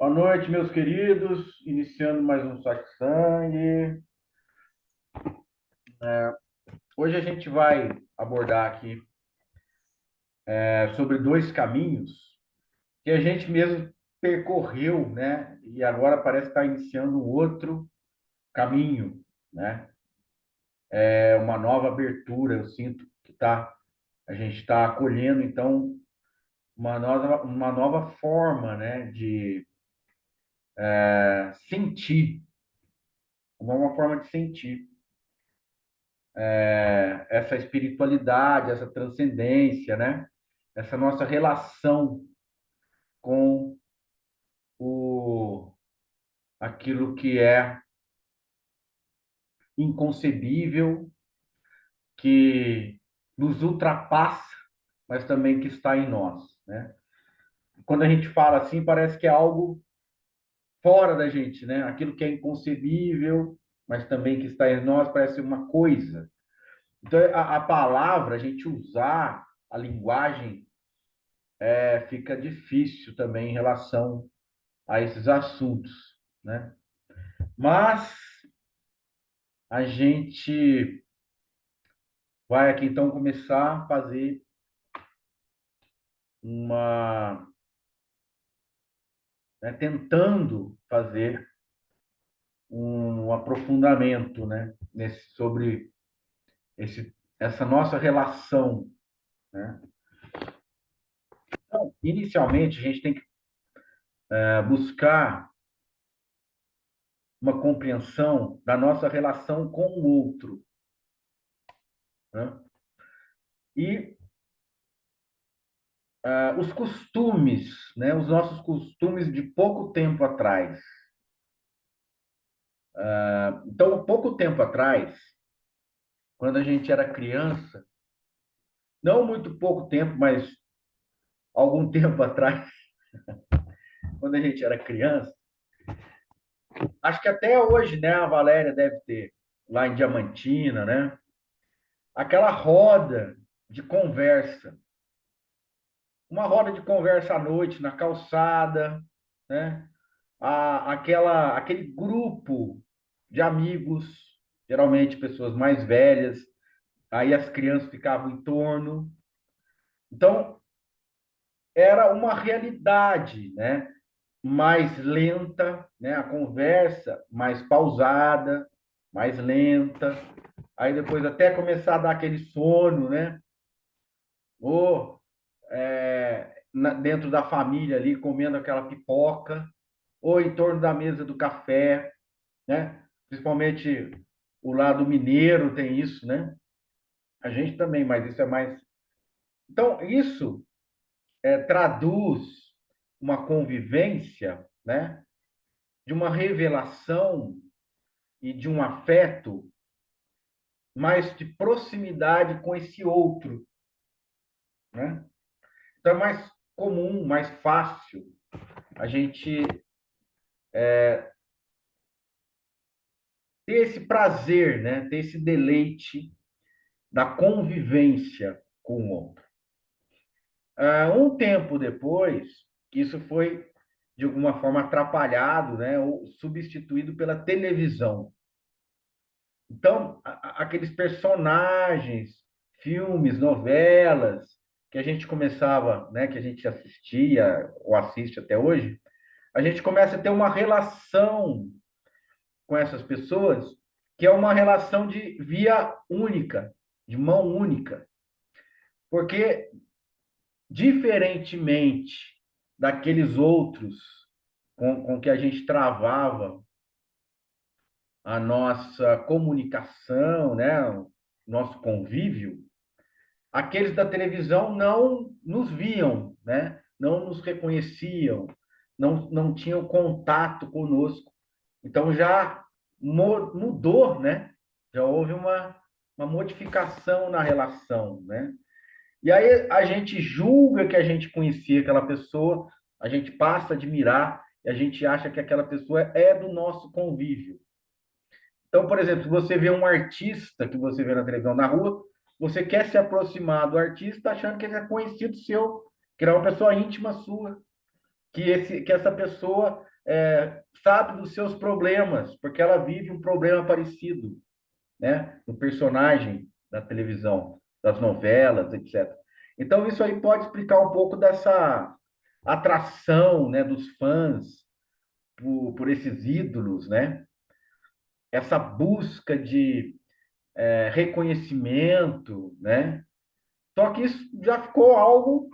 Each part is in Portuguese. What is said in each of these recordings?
Boa noite, meus queridos. Iniciando mais um Saque Sangue. Hoje a gente vai abordar aqui sobre dois caminhos que a gente mesmo percorreu, né? E agora parece estar iniciando um outro caminho, né? É uma nova abertura. Eu sinto que a gente está acolhendo, então, uma nova forma, né? De sentir, uma nova forma de sentir essa espiritualidade, essa transcendência, né? Essa nossa relação com o aquilo que é inconcebível, que nos ultrapassa, mas também que está em nós, né? Quando a gente fala assim, parece que é algo fora da gente, né? Aquilo que é inconcebível, mas também que está em nós, parece uma coisa. Então, a palavra, a gente usar a linguagem, fica difícil também em relação a esses assuntos, né? Mas a gente vai aqui então começar a fazer uma, né, tentando fazer um aprofundamento, né, sobre essa nossa relação, né? Então, inicialmente a gente tem que buscar uma compreensão da nossa relação com o outro, né? E os costumes, né, os nossos costumes de pouco tempo atrás. Então, pouco tempo atrás, quando a gente era criança, não muito pouco tempo, mas algum tempo atrás, quando a gente era criança, acho que até hoje, né, a Valéria deve ter lá em Diamantina, né? Aquela roda de conversa, uma roda de conversa à noite na calçada, né? Aquele grupo de amigos, geralmente pessoas mais velhas, aí as crianças ficavam em torno. Então, era uma realidade, né? Mais lenta, né? A conversa mais pausada, mais lenta. Aí depois até começar a dar aquele sono, né? Ou dentro da família ali comendo aquela pipoca, ou em torno da mesa do café, né? Principalmente o lado mineiro tem isso, né? A gente também, mas isso é mais. Então, isso traduz uma convivência, né? De uma revelação e de um afeto mais de proximidade com esse outro, né? Então é mais comum, mais fácil a gente ter esse prazer, né? Ter esse deleite da convivência com o outro. Um tempo depois, isso foi de alguma forma atrapalhado, né? Ou substituído pela televisão. Então, aqueles personagens, filmes, novelas que a gente começava, né, que a gente assistia ou assiste até hoje, a gente começa a ter uma relação com essas pessoas que é uma relação de via única, de mão única. Porque, diferentemente daqueles outros com que a gente travava a nossa comunicação, né, o nosso convívio, aqueles da televisão não nos viam, né? Não nos reconheciam, não tinham contato conosco. Então já mudou, né? Já houve uma modificação na relação, né? E aí a gente julga que a gente conhecia aquela pessoa, a gente passa a admirar e a gente acha que aquela pessoa é do nosso convívio. Então, por exemplo, se você vê um artista que você vê na televisão, na rua, você quer se aproximar do artista achando que ele é conhecido seu, que ele é uma pessoa íntima sua, que essa pessoa sabe dos seus problemas, porque ela vive um problema parecido, né? No personagem da televisão, das novelas, etc. Então, isso aí pode explicar um pouco dessa atração, né, dos fãs por esses ídolos, né? Essa busca de reconhecimento, né? Só que isso já ficou algo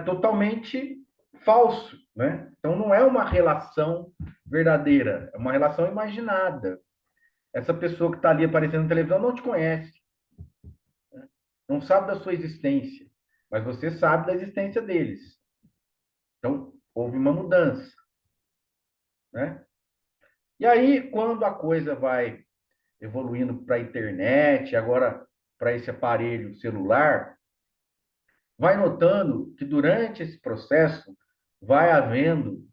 totalmente falso, né? Então não é uma relação verdadeira, é uma relação imaginada. Essa pessoa que está ali aparecendo na televisão não te conhece, não sabe da sua existência, mas você sabe da existência deles. Então houve uma mudança, né? E aí quando a coisa vai evoluindo para a internet, agora para esse aparelho celular, vai notando que durante esse processo vai havendo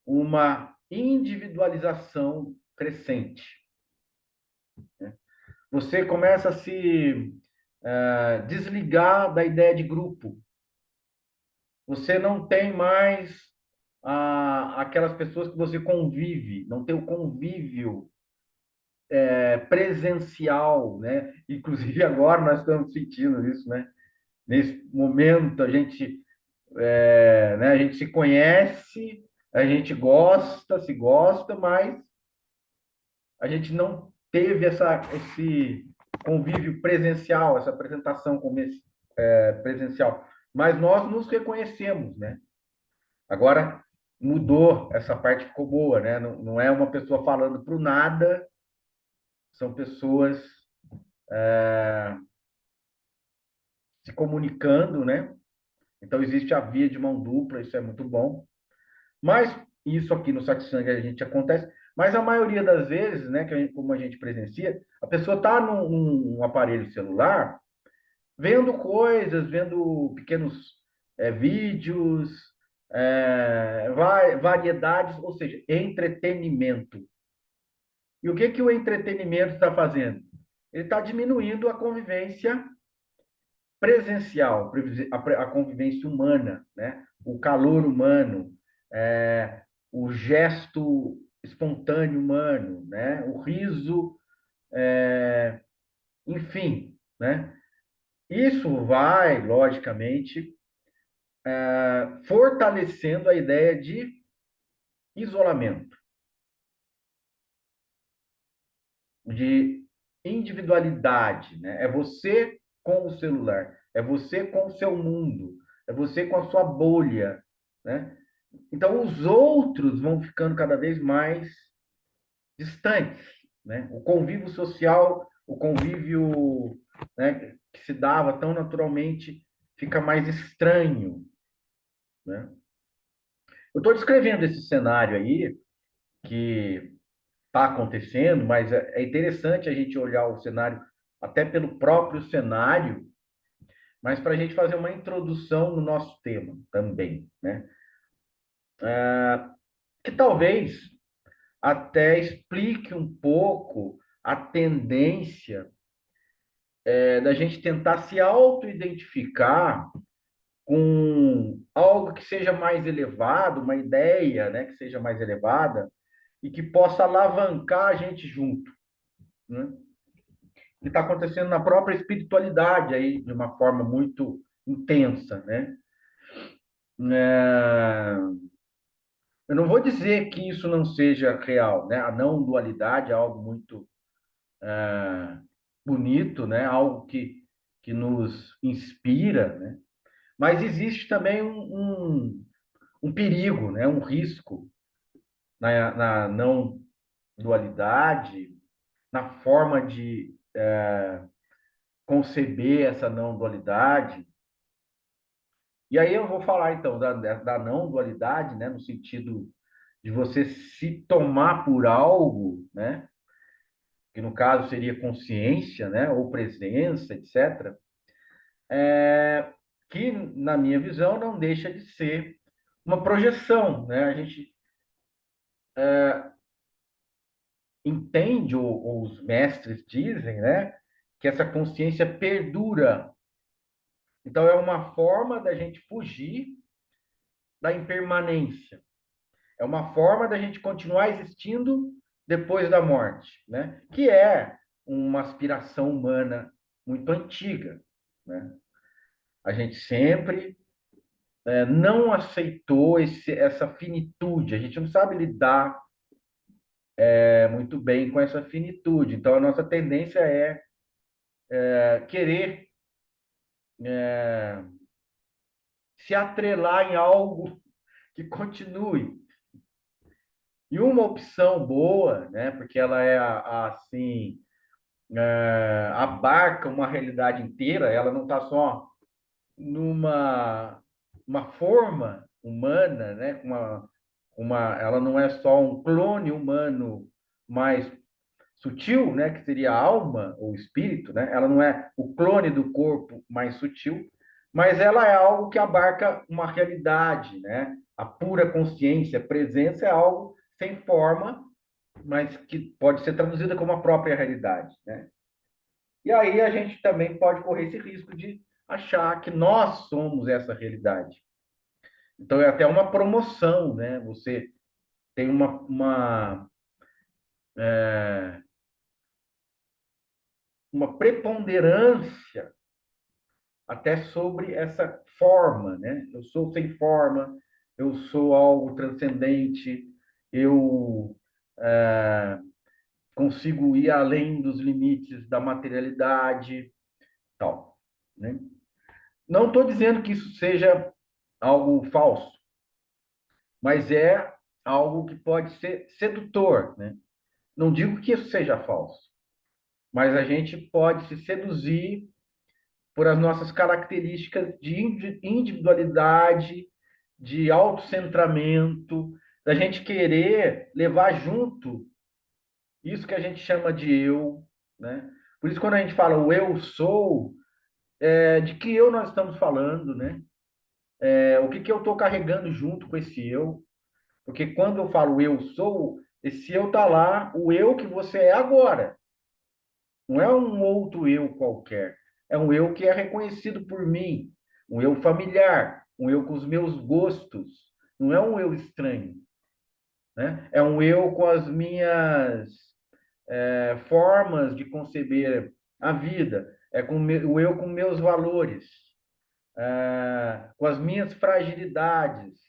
uma individualização crescente. Você começa a se desligar da ideia de grupo. Você não tem mais aquelas pessoas que você convive, não tem o convívio presencial, né? Inclusive agora nós estamos sentindo isso, né? Nesse momento a gente se conhece, a gente gosta, se gosta, mas a gente não teve esse convívio presencial, essa apresentação presencial. Mas nós nos reconhecemos, né? Agora mudou, essa parte ficou boa, né? Não, não é uma pessoa falando para o nada, são pessoas se comunicando, né? Então existe a via de mão dupla, isso é muito bom. Mas isso aqui no satsang a gente acontece, mas a maioria das vezes, né, como a gente presencia, a pessoa está num aparelho celular vendo coisas, vendo pequenos vídeos, variedades, ou seja, entretenimento. E o que que o entretenimento está fazendo? Ele está diminuindo a convivência presencial, a convivência humana, né? O calor humano, o gesto espontâneo humano, né? O riso, enfim, né? Isso vai, logicamente, fortalecendo a ideia de isolamento, de individualidade, né? É você com o celular, é você com o seu mundo, é você com a sua bolha, né? Então, os outros vão ficando cada vez mais distantes, né? O convívio social, o convívio, né, que se dava tão naturalmente, fica mais estranho, né? Eu estou descrevendo esse cenário aí que está acontecendo, mas é interessante a gente olhar o cenário até pelo próprio cenário, mas para a gente fazer uma introdução no nosso tema também, né? Que talvez até explique um pouco a tendência da gente tentar se auto-identificar com algo que seja mais elevado, uma ideia, né, que seja mais elevada e que possa alavancar a gente junto, né? Que está acontecendo na própria espiritualidade aí de uma forma muito intensa, né? Eu não vou dizer que isso não seja real, né? A não dualidade é algo muito bonito, né? Algo que nos inspira, né? Mas existe também um perigo, né? Um risco na não dualidade, na forma de conceber essa não dualidade. E aí eu vou falar então da não dualidade, né? No sentido de você se tomar por algo, né? Que no caso seria consciência, né? Ou presença, etc. Que, na minha visão, não deixa de ser uma projeção, né? A gente entende, ou os mestres dizem, né? Que essa consciência perdura. Então, é uma forma da gente fugir da impermanência. É uma forma da gente continuar existindo depois da morte, né? Que é uma aspiração humana muito antiga, né? A gente sempre não aceitou essa finitude. A gente não sabe lidar muito bem com essa finitude. Então, a nossa tendência é querer se atrelar em algo que continue. E uma opção boa, né, porque ela assim, abarca uma realidade inteira, ela não está só numa uma forma humana, né, ela não é só um clone humano mais sutil, né, que seria a alma ou espírito, né? Ela não é o clone do corpo mais sutil, mas ela é algo que abarca uma realidade, né? A pura consciência, a presença é algo sem forma, mas que pode ser traduzida como a própria realidade, né? E aí a gente também pode correr esse risco de achar que nós somos essa realidade. Então é até uma promoção, né? Você tem uma preponderância até sobre essa forma, né? Eu sou sem forma, eu sou algo transcendente, eu consigo ir além dos limites da materialidade, tal, né? Não estou dizendo que isso seja algo falso, mas é algo que pode ser sedutor, né? Não digo que isso seja falso, mas a gente pode se seduzir por as nossas características de individualidade, de autocentramento, da gente querer levar junto isso que a gente chama de eu, né? Por isso, quando a gente fala o eu sou, de que eu nós estamos falando, né? O que eu estou carregando junto com esse eu? Porque quando eu falo eu sou, esse eu está lá, o eu que você é agora. Não é um outro eu qualquer. É um eu que é reconhecido por mim, um eu familiar, um eu com os meus gostos. Não é um eu estranho, né? É um eu com as minhas formas de conceber a vida. É o eu com meus valores, com as minhas fragilidades,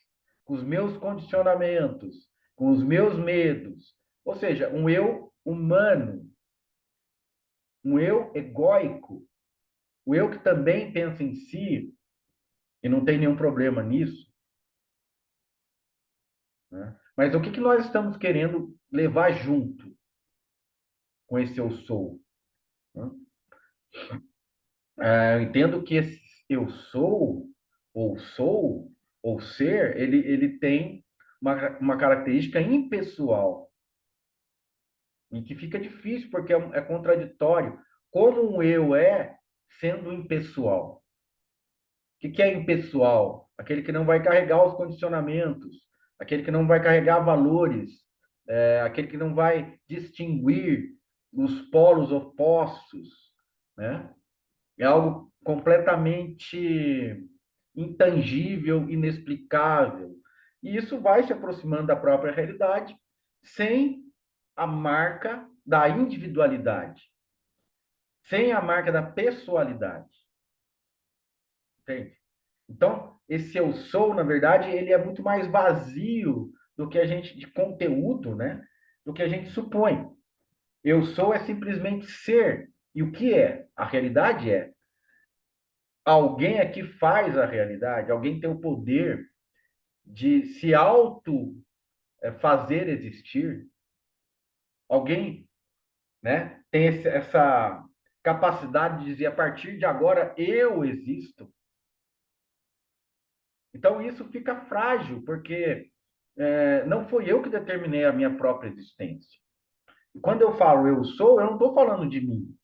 com os meus condicionamentos, com os meus medos. Ou seja, um eu humano, um eu egóico, o eu que também pensa em si e não tem nenhum problema nisso, né? Mas o que nós estamos querendo levar junto com esse eu sou, né? Eu entendo que esse eu sou, ou ser, ele tem uma característica impessoal, e que fica difícil porque é contraditório. Como um eu sendo impessoal? O que é impessoal? Aquele que não vai carregar os condicionamentos, aquele que não vai carregar valores, aquele que não vai distinguir os polos opostos, né? É algo completamente intangível, inexplicável. E isso vai se aproximando da própria realidade sem a marca da individualidade, sem a marca da pessoalidade. Entende? Então, esse eu sou, na verdade, ele é muito mais vazio do que a gente, de conteúdo, né? Do que a gente supõe. Eu sou é simplesmente ser. E o que é? A realidade é. Alguém é que faz a realidade, alguém tem o poder de se auto fazer existir. Alguém, né, tem essa capacidade de dizer a partir de agora eu existo. Então isso fica frágil, porque não foi eu que determinei a minha própria existência. E quando eu falo eu sou, eu não estou falando de mim.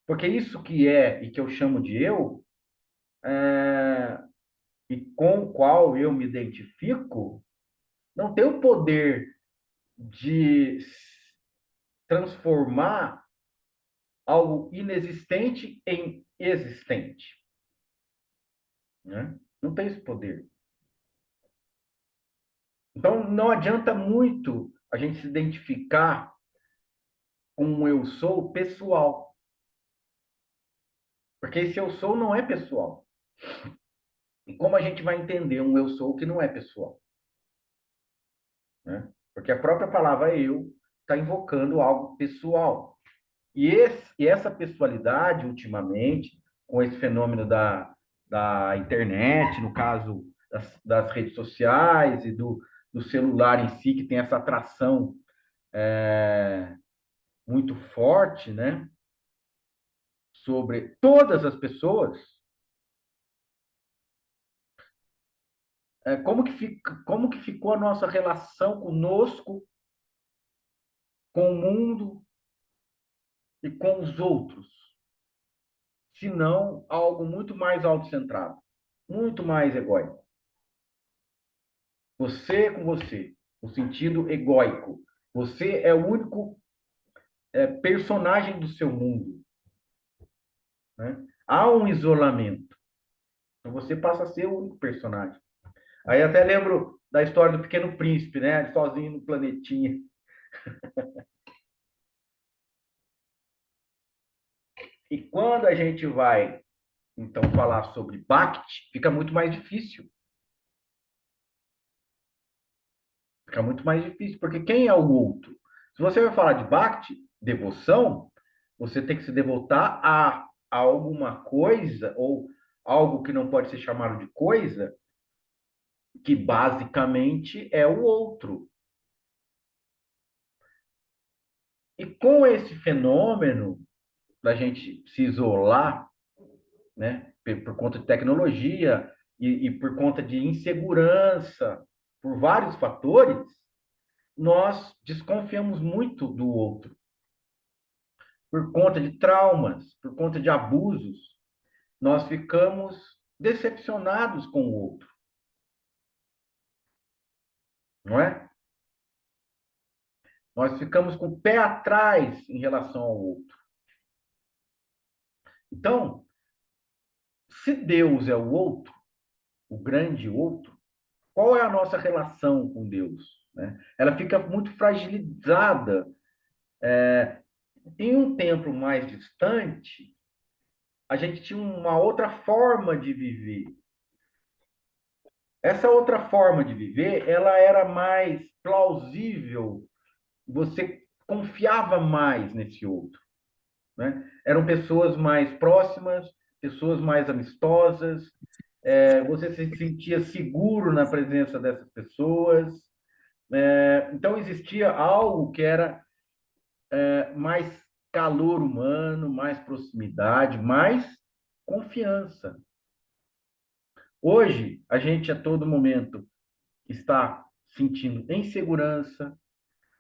Porque isso que é e que eu chamo de eu, e com o qual eu me identifico, não tem o poder de transformar algo inexistente em existente, né? Não tem esse poder. Então, não adianta muito a gente se identificar com um eu sou pessoal, porque esse eu sou não é pessoal. E como a gente vai entender um eu sou que não é pessoal, né? Porque a própria palavra eu está invocando algo pessoal. E essa pessoalidade, ultimamente, com esse fenômeno da internet, no caso das redes sociais e do celular em si, que tem essa atração muito forte, né, sobre todas as pessoas, como que ficou a nossa relação conosco, com o mundo e com os outros, se não algo muito mais autocentrado, muito mais egóico. Você com você, no sentido egóico. Você é o único personagem do seu mundo, né? Há um isolamento. Então você passa a ser o único personagem. Aí até lembro da história do Pequeno Príncipe, né? Sozinho no planetinha. E quando a gente vai, então, falar sobre Bhakti, fica muito mais difícil. Fica muito mais difícil, porque quem é o outro? Se você vai falar de Bhakti, devoção, você tem que se devotar a alguma coisa, ou algo que não pode ser chamado de coisa, que basicamente é o outro. E com esse fenômeno da gente se isolar, né, por conta de tecnologia e por conta de insegurança, por vários fatores, nós desconfiamos muito do outro. Por conta de traumas, por conta de abusos, nós ficamos decepcionados com o outro, não é? Nós ficamos com o pé atrás em relação ao outro. Então, se Deus é o outro, o grande outro, qual é a nossa relação com Deus? Né? Ela fica muito fragilizada. Em um tempo mais distante, a gente tinha uma outra forma de viver. Essa outra forma de viver, ela era mais plausível, você confiava mais nesse outro, né? Eram pessoas mais próximas, pessoas mais amistosas, você se sentia seguro na presença dessas pessoas. Então existia algo que era mais calor humano, mais proximidade, mais confiança. Hoje, a gente a todo momento está sentindo insegurança,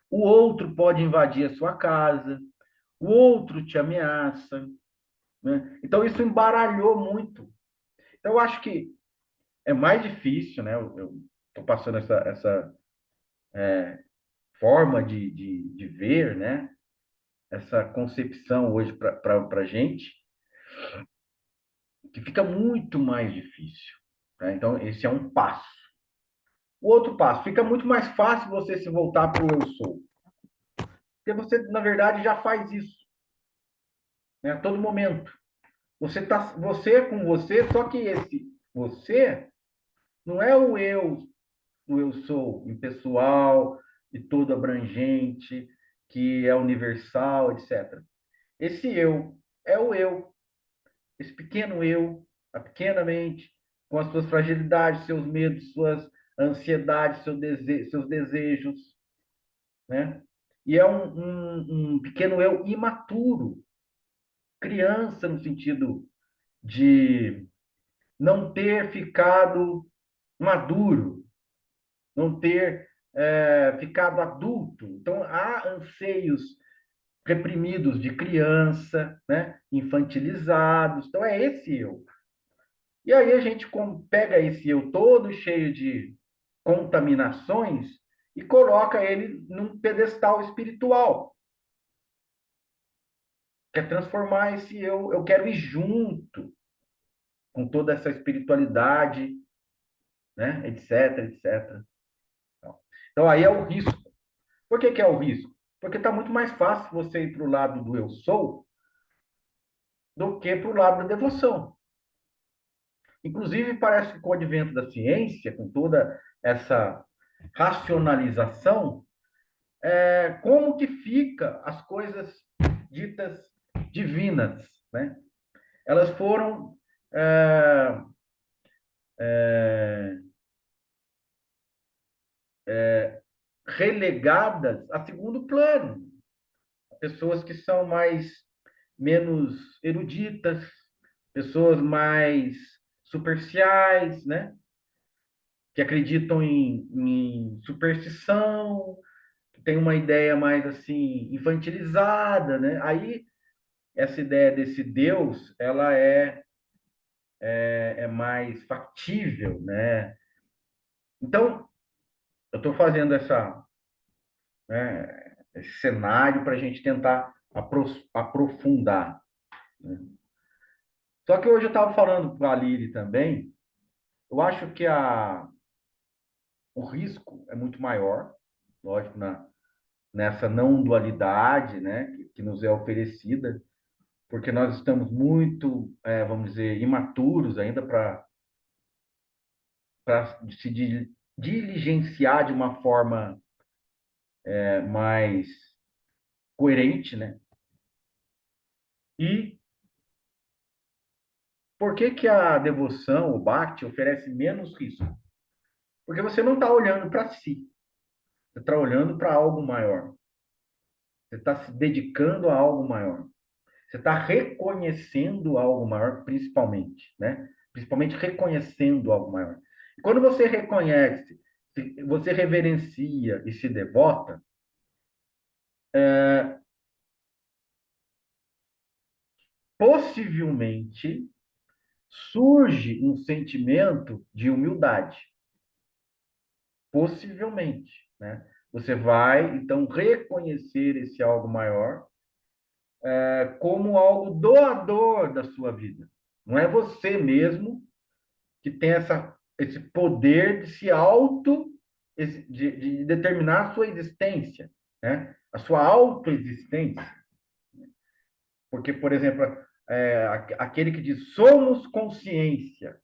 o outro pode invadir a sua casa, o outro te ameaça, né? Então, isso embaralhou muito. Então, eu acho que é mais difícil, né? Eu estou passando essa forma de ver, né? Essa concepção hoje para a gente, que fica muito mais difícil. Tá? Então, esse é um passo. O outro passo, fica muito mais fácil você se voltar para o eu sou. Porque você, na verdade, já faz isso, né? A todo momento. Você é com você, só que esse você não é o eu sou impessoal e todo abrangente, que é universal, etc. Esse eu é o eu, esse pequeno eu, a pequena mente, com as suas fragilidades, seus medos, suas ansiedades, seus desejos, né? E é um pequeno eu imaturo, criança no sentido de não ter ficado maduro, não ter ficado adulto. Então, há anseios reprimidos de criança, né? Infantilizados. Então, é esse eu. E aí a gente pega esse eu todo cheio de contaminações e coloca ele num pedestal espiritual. Quer transformar esse eu quero ir junto com toda essa espiritualidade, né? Etc, etc. Então, aí é o risco. Por que que é o risco? Porque está muito mais fácil você ir para o lado do eu sou do que para o lado da devoção. Inclusive, parece que com o advento da ciência, com toda essa racionalização, como que fica as coisas ditas divinas, né? Elas foram é, relegadas a segundo plano. Pessoas que são menos eruditas, pessoas mais superficiais, né? Que acreditam em superstição, que tem uma ideia mais assim infantilizada, né? Aí essa ideia desse Deus, ela é mais factível, né? Então, eu estou fazendo esse cenário para a gente tentar aprofundar, né? Só que hoje eu estava falando com a Lili também, eu acho que o risco é muito maior, lógico, nessa não dualidade, né, que nos é oferecida, porque nós estamos muito, vamos dizer, imaturos ainda para se diligenciar de uma forma mais coerente, né? E por que que a devoção, o Bhakti, oferece menos risco? Porque você não está olhando para si, você está olhando para algo maior, você está se dedicando a algo maior. Você está reconhecendo algo maior, principalmente, né? Principalmente reconhecendo algo maior. E quando você reconhece, você reverencia e se devota, possivelmente surge um sentimento de humildade. Possivelmente, né? Você vai, então, reconhecer esse algo maior como algo doador da sua vida. Não é você mesmo que tem esse poder de se auto, de determinar a sua existência, né? A sua autoexistência. Porque, por exemplo, aquele que diz somos consciência,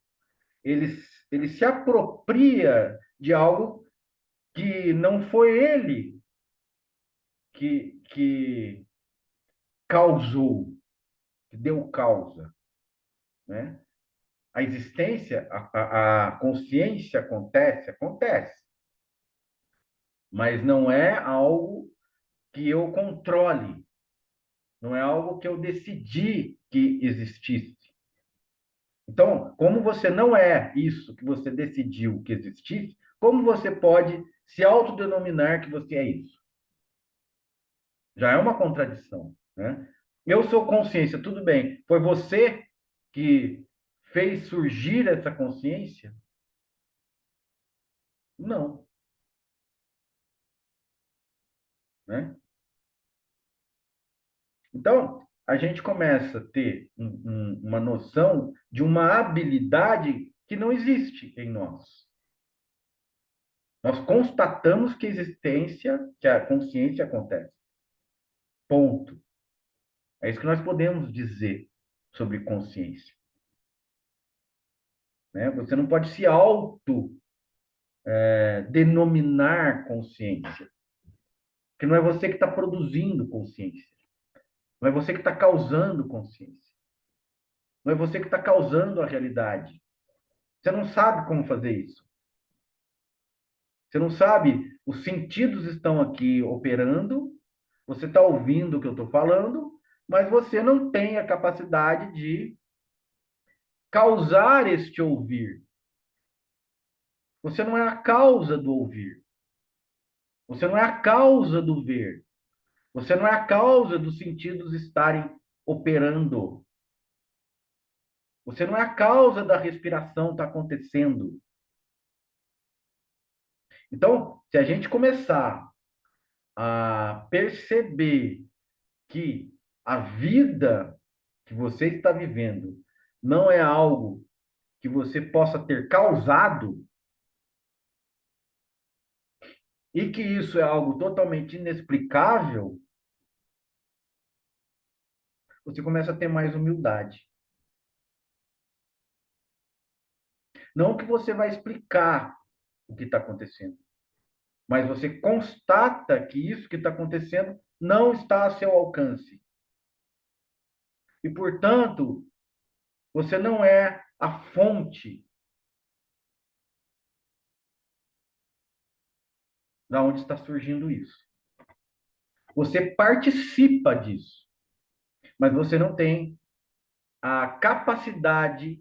ele, ele se apropria de algo que não foi ele que causou, que deu causa, né? A existência, a consciência acontece, mas não é algo que eu controle, não é algo que eu decidi que existisse. Então, como você não é isso que você decidiu que existisse, como você pode se autodenominar que você é isso? Já é uma contradição, né? Eu sou consciência, tudo bem. Foi você que fez surgir essa consciência? Não, né? Então, a gente começa a ter uma noção de uma habilidade que não existe em nós. Nós constatamos que a existência, que a consciência acontece. Ponto. É isso que nós podemos dizer sobre consciência, né? Você não pode se auto denominar consciência, porque não é você que está produzindo consciência, não é você que está causando consciência, não é você que está causando a realidade. Você não sabe como fazer isso. Você não sabe, os sentidos estão aqui operando, você está ouvindo o que eu estou falando, mas você não tem a capacidade de causar este ouvir. Você não é a causa do ouvir. Você não é a causa do ver. Você não é a causa dos sentidos estarem operando. Você não é a causa da respiração estar acontecendo. Então, se a gente começar a perceber que a vida que você está vivendo não é algo que você possa ter causado, e que isso é algo totalmente inexplicável, você começa a ter mais humildade. Não que você vai explicar o que está acontecendo, mas você constata que isso que está acontecendo não está a seu alcance. E, portanto, você não é a fonte da onde está surgindo isso. Você participa disso, mas você não tem a capacidade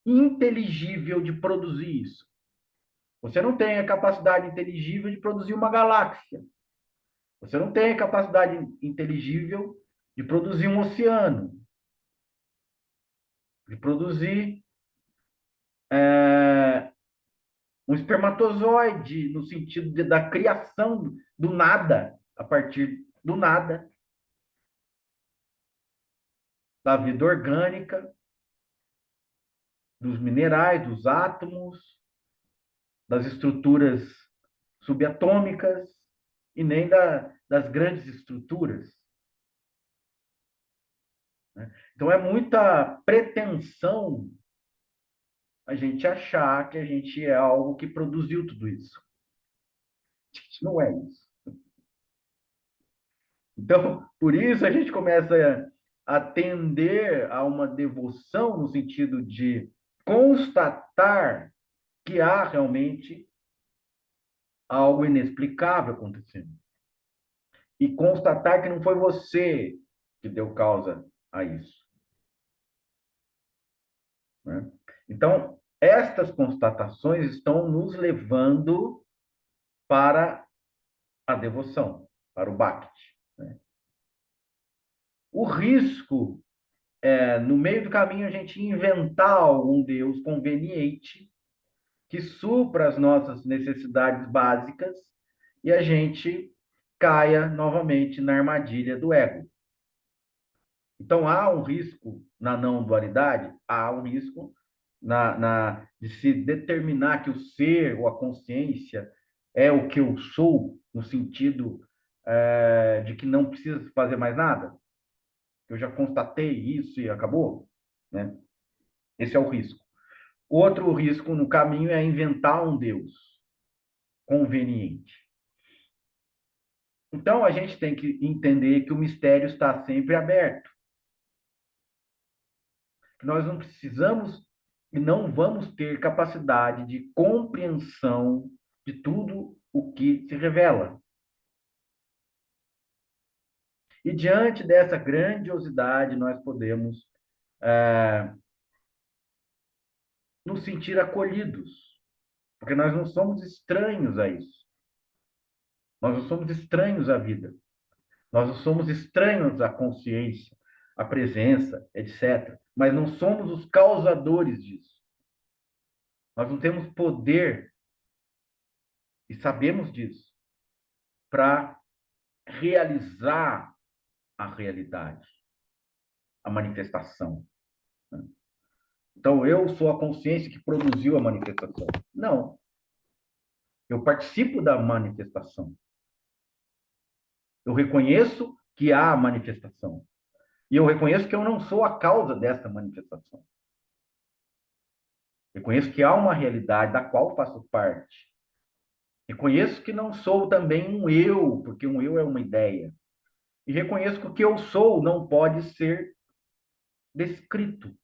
inteligível de produzir isso. Você não tem a capacidade inteligível de produzir uma galáxia. Você não tem a capacidade inteligível de produzir um oceano, de produzir um espermatozoide, no sentido da criação do nada, a partir do nada, da vida orgânica, dos minerais, dos átomos, das estruturas subatômicas e nem das grandes estruturas. Né? Então, é muita pretensão a gente achar que a gente é algo que produziu tudo isso. A gente não é isso. Então, por isso a gente começa a tender a uma devoção no sentido de constatar que há realmente algo inexplicável acontecendo. E constatar que não foi você que deu causa a isso. Né? Então, estas constatações estão nos levando para a devoção, para o Bhakti. Né? O risco é, no meio do caminho, a gente inventar algum Deus conveniente que supra as nossas necessidades básicas e a gente caia novamente na armadilha do ego. Então, há um risco na não dualidade? Há um risco de se determinar que o ser ou a consciência é o que eu sou, no sentido de que não precisa fazer mais nada. Eu já constatei isso e acabou, né? Esse é o risco. Outro risco no caminho é inventar um Deus conveniente. Então, a gente tem que entender que o mistério está sempre aberto. Que nós não precisamos e não vamos ter capacidade de compreensão de tudo o que se revela. E diante dessa grandiosidade, nós podemos nos sentir acolhidos, porque nós não somos estranhos a isso. Nós não somos estranhos à vida. Nós não somos estranhos à consciência, à presença, etc. Mas não somos os causadores disso. Nós não temos poder, e sabemos disso, para realizar a realidade, a manifestação. Então, eu sou a consciência que produziu a manifestação. Não. Eu participo da manifestação. Eu reconheço que há manifestação. E eu reconheço que eu não sou a causa dessa manifestação. Reconheço que há uma realidade da qual faço parte. Reconheço que não sou também um eu, porque um eu é uma ideia. E reconheço que o que eu sou não pode ser descrito,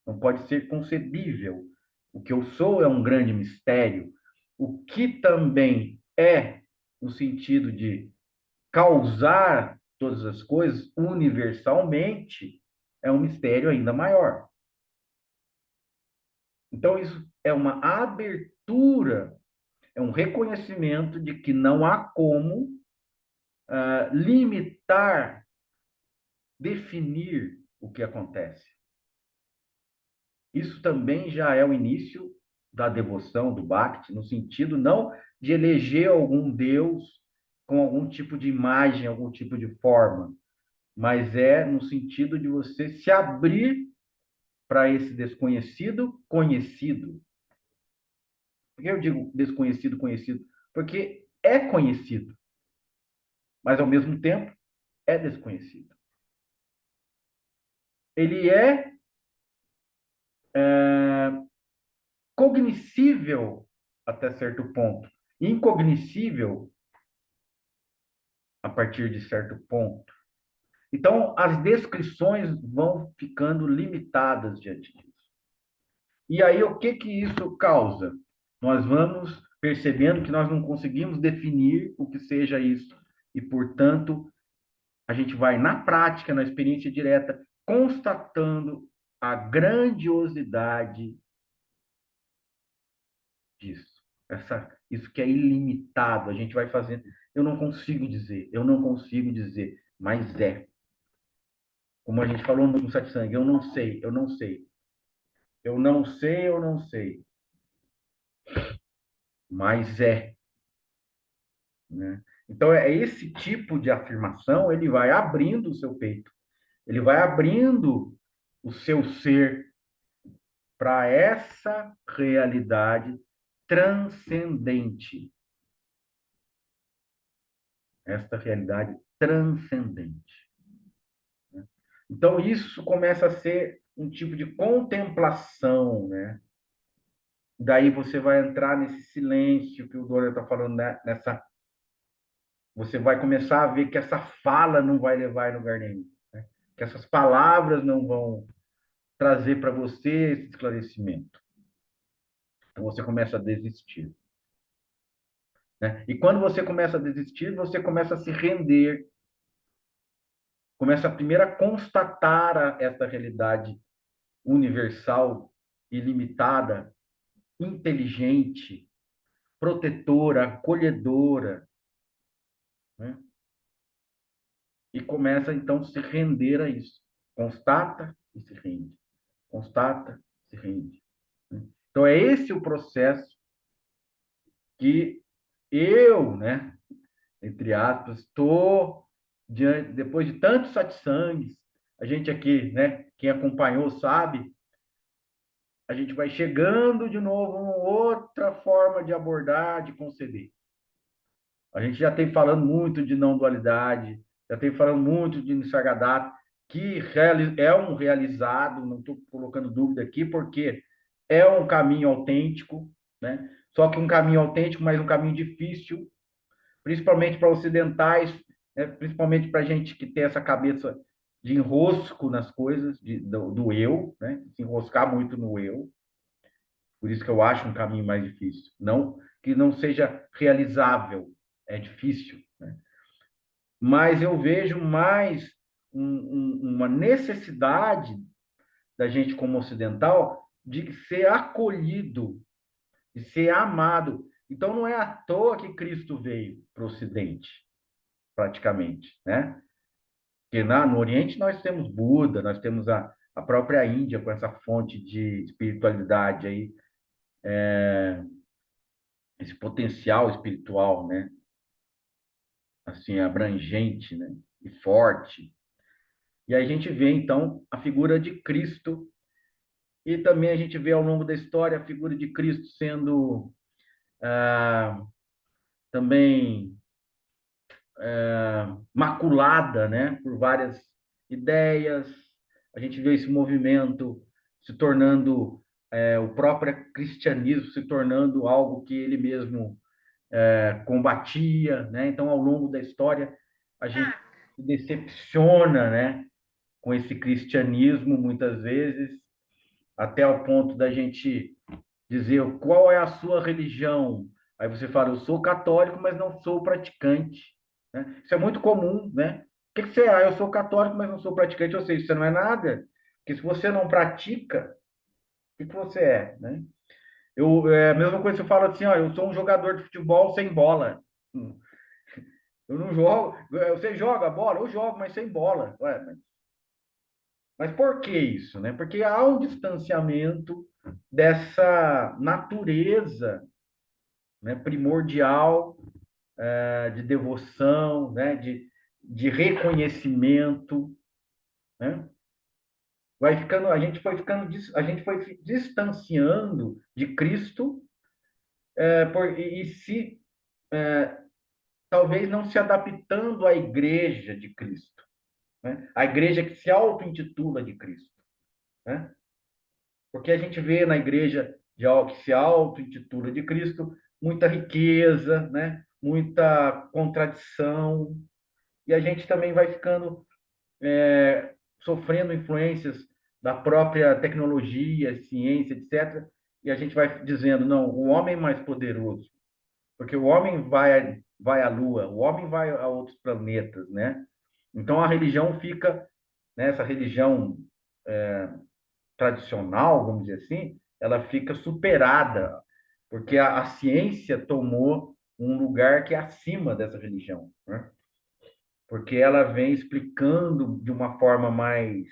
não pode ser concebível. O que eu sou é um grande mistério. O que também é, no sentido de causar todas as coisas universalmente, é um mistério ainda maior. Então, isso é uma abertura, é um reconhecimento de que não há como limitar, definir o que acontece. Isso também já é o início da devoção, do Bhakti, no sentido não de eleger algum Deus com algum tipo de imagem, algum tipo de forma, mas é no sentido de você se abrir para esse desconhecido conhecido. Por que eu digo desconhecido conhecido? Porque é conhecido, mas ao mesmo tempo é desconhecido. Ele é cognoscível até certo ponto, incognoscível a partir de certo ponto. Então, as descrições vão ficando limitadas diante disso. E aí, o que que isso causa? Nós vamos percebendo que nós não conseguimos definir o que seja isso. E, portanto, a gente vai na prática, na experiência direta, constatando a grandiosidade disso. Isso que é ilimitado, a gente vai fazendo. Eu não consigo dizer, mas é. Como a gente falou no satsang, eu não sei, eu não sei. Eu não sei, eu não sei, mas é, né? Então, é esse tipo de afirmação, ele vai abrindo o seu peito, ele vai abrindo o seu ser para essa realidade transcendente, esta realidade transcendente. Então, isso começa a ser um tipo de contemplação, né? Daí você vai entrar nesse silêncio que o Dória está falando, né? Você vai começar a ver que essa fala não vai levar em lugar nenhum, né? Que essas palavras não vão trazer para você esse esclarecimento. Então você começa a desistir, né? E quando você começa a desistir, você começa a se render, começa primeiro a constatar essa realidade universal, ilimitada, inteligente, protetora, acolhedora, né? E começa então a se render a isso. Constata e se rende. Constata, se rende. Então é esse o processo que eu, né, entre aspas, estou depois de tantos satsangs, a gente aqui, né, quem acompanhou sabe, a gente vai chegando de novo a outra forma de abordar, de conceber. A gente já tem falando muito de não dualidade, já tem falando muito de Nisargadatta, que é um realizado, não estou colocando dúvida aqui, porque é um caminho autêntico, né? Só que um caminho autêntico, mas um caminho difícil, principalmente para ocidentais, né? Principalmente para gente que tem essa cabeça de enrosco nas coisas, do eu, né? Se enroscar muito no eu. Por isso que eu acho um caminho mais difícil. Não que não seja realizável, é difícil, né? Mas eu vejo mais uma necessidade da gente como ocidental de ser acolhido, de ser amado. Então não é à toa que Cristo veio para o Ocidente, praticamente, né? Porque no Oriente nós temos Buda, nós temos a própria Índia com essa fonte de espiritualidade aí, esse potencial espiritual, né? Assim, abrangente, né? E forte. E aí a gente vê, então, a figura de Cristo, e também a gente vê ao longo da história a figura de Cristo sendo também maculada, né, por várias ideias. A gente vê esse movimento se tornando, o próprio cristianismo se tornando algo que ele mesmo combatia, né? Então, ao longo da história, a gente se decepciona, né, com esse cristianismo, muitas vezes, até o ponto da gente dizer qual é a sua religião. Aí você fala, eu sou católico, mas não sou praticante, né? Isso é muito comum, né? O que que você é? Eu sou católico, mas não sou praticante. Ou seja, você não é nada. Porque se você não pratica, o que que você é, né? É a mesma coisa que você fala assim, ó, eu sou um jogador de futebol sem bola. Eu não jogo. Você joga bola? Eu jogo, mas sem bola. Ué, mas por que isso, né? Porque há um distanciamento dessa natureza, né, primordial, de devoção, né, de reconhecimento, né? Vai ficando, a gente foi se distanciando de Cristo, e se talvez não se adaptando à igreja de Cristo, né? A igreja que se auto-intitula de Cristo, né? Porque a gente vê na igreja que se auto-intitula de Cristo muita riqueza, né? Muita contradição, e a gente também vai ficando sofrendo influências da própria tecnologia, ciência, etc. E a gente vai dizendo, não, o homem é mais poderoso, porque o homem vai à Lua, o homem vai a outros planetas, né? Então a religião fica, né, essa religião tradicional, vamos dizer assim, ela fica superada, porque a ciência tomou um lugar que é acima dessa religião, né? Porque ela vem explicando de uma forma mais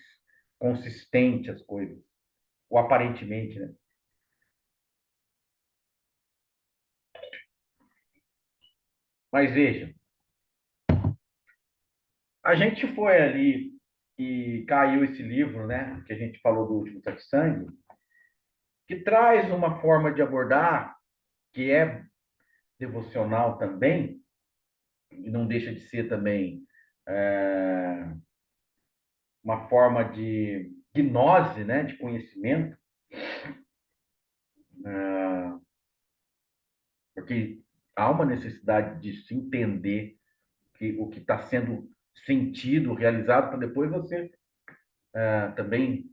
consistente as coisas, ou aparentemente, né? Mas veja, a gente foi ali e caiu esse livro, né, que a gente falou do último Satsang, que traz uma forma de abordar que é devocional também, e não deixa de ser também é, uma forma de gnose, né, de conhecimento, porque há uma necessidade de se entender o que está sendo sentido, realizado, para depois você também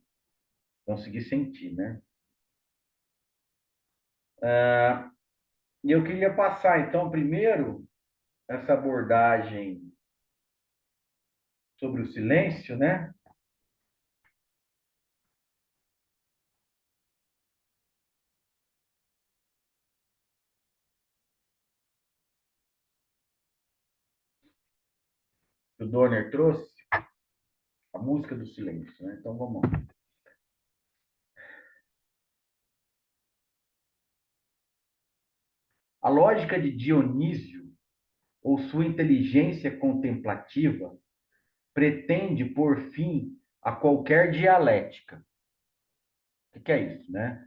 conseguir sentir, né? E eu queria passar, então, primeiro, essa abordagem sobre o silêncio, né? Que o Dorner trouxe, a música do silêncio, né? Então, vamos lá. A lógica de Dionísio, ou sua inteligência contemplativa, pretende pôr fim a qualquer dialética. O que é isso, né?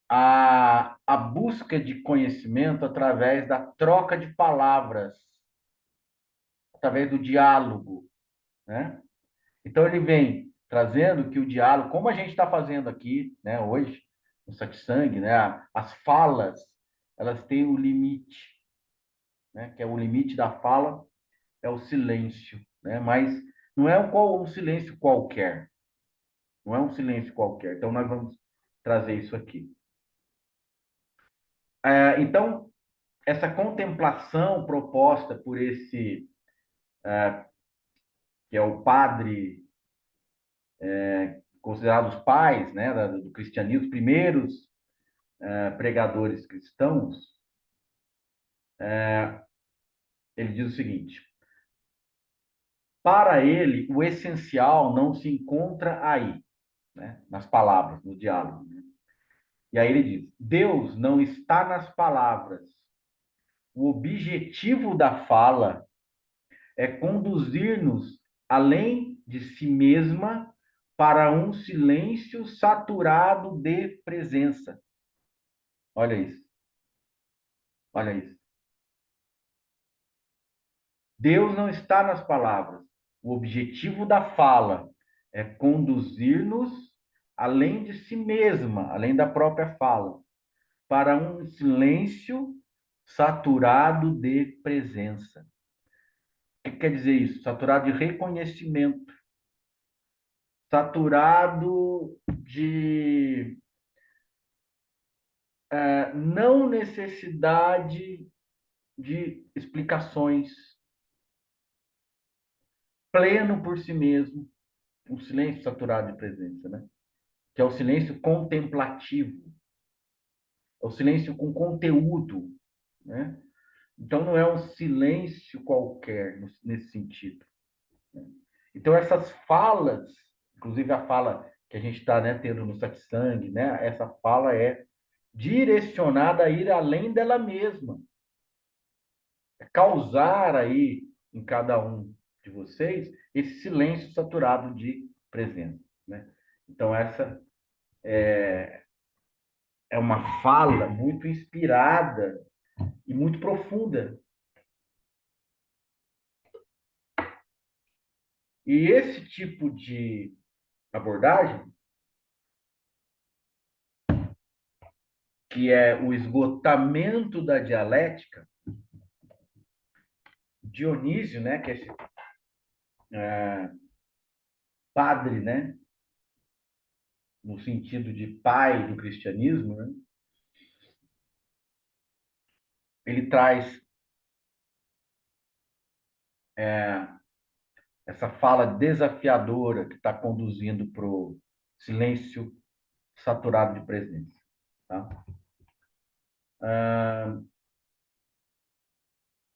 A busca de conhecimento através da troca de palavras, através do diálogo, né? Então ele vem trazendo que o diálogo, como a gente está fazendo aqui, né, hoje, no satsang, né, as falas, elas têm o limite, né, que é o limite da fala, é o silêncio, né? Mas não é um silêncio qualquer, não é um silêncio qualquer. Então nós vamos trazer isso aqui. Então essa contemplação proposta por esse que é o padre considerado os pais, né, do cristianismo, os primeiros pregadores cristãos, ele diz o seguinte: para ele, o essencial não se encontra aí, né, nas palavras, no diálogo. Né? E aí ele diz: Deus não está nas palavras. O objetivo da fala é conduzir-nos além de si mesma para um silêncio saturado de presença. Olha isso, olha isso. Deus não está nas palavras. O objetivo da fala é conduzir-nos além de si mesma, além da própria fala, para um silêncio saturado de presença. O que quer dizer isso? Saturado de reconhecimento, saturado de não necessidade de explicações, pleno por si mesmo, um silêncio saturado de presença, né? Que é o silêncio contemplativo, é o silêncio com conteúdo, né? Então não é um silêncio qualquer nesse sentido. Né? Então essas falas, inclusive a fala que a gente está, né, tendo no satsang, né? Essa fala é direcionada a ir além dela mesma, é causar aí em cada um de vocês esse silêncio saturado de presença, né? Então essa é uma fala muito inspirada e muito profunda, E esse tipo de abordagem, que é o esgotamento da dialética, Dionísio, né, que é esse padre, né, no sentido de pai do cristianismo, né, ele traz essa fala desafiadora que está conduzindo para o silêncio saturado de presença. Tá?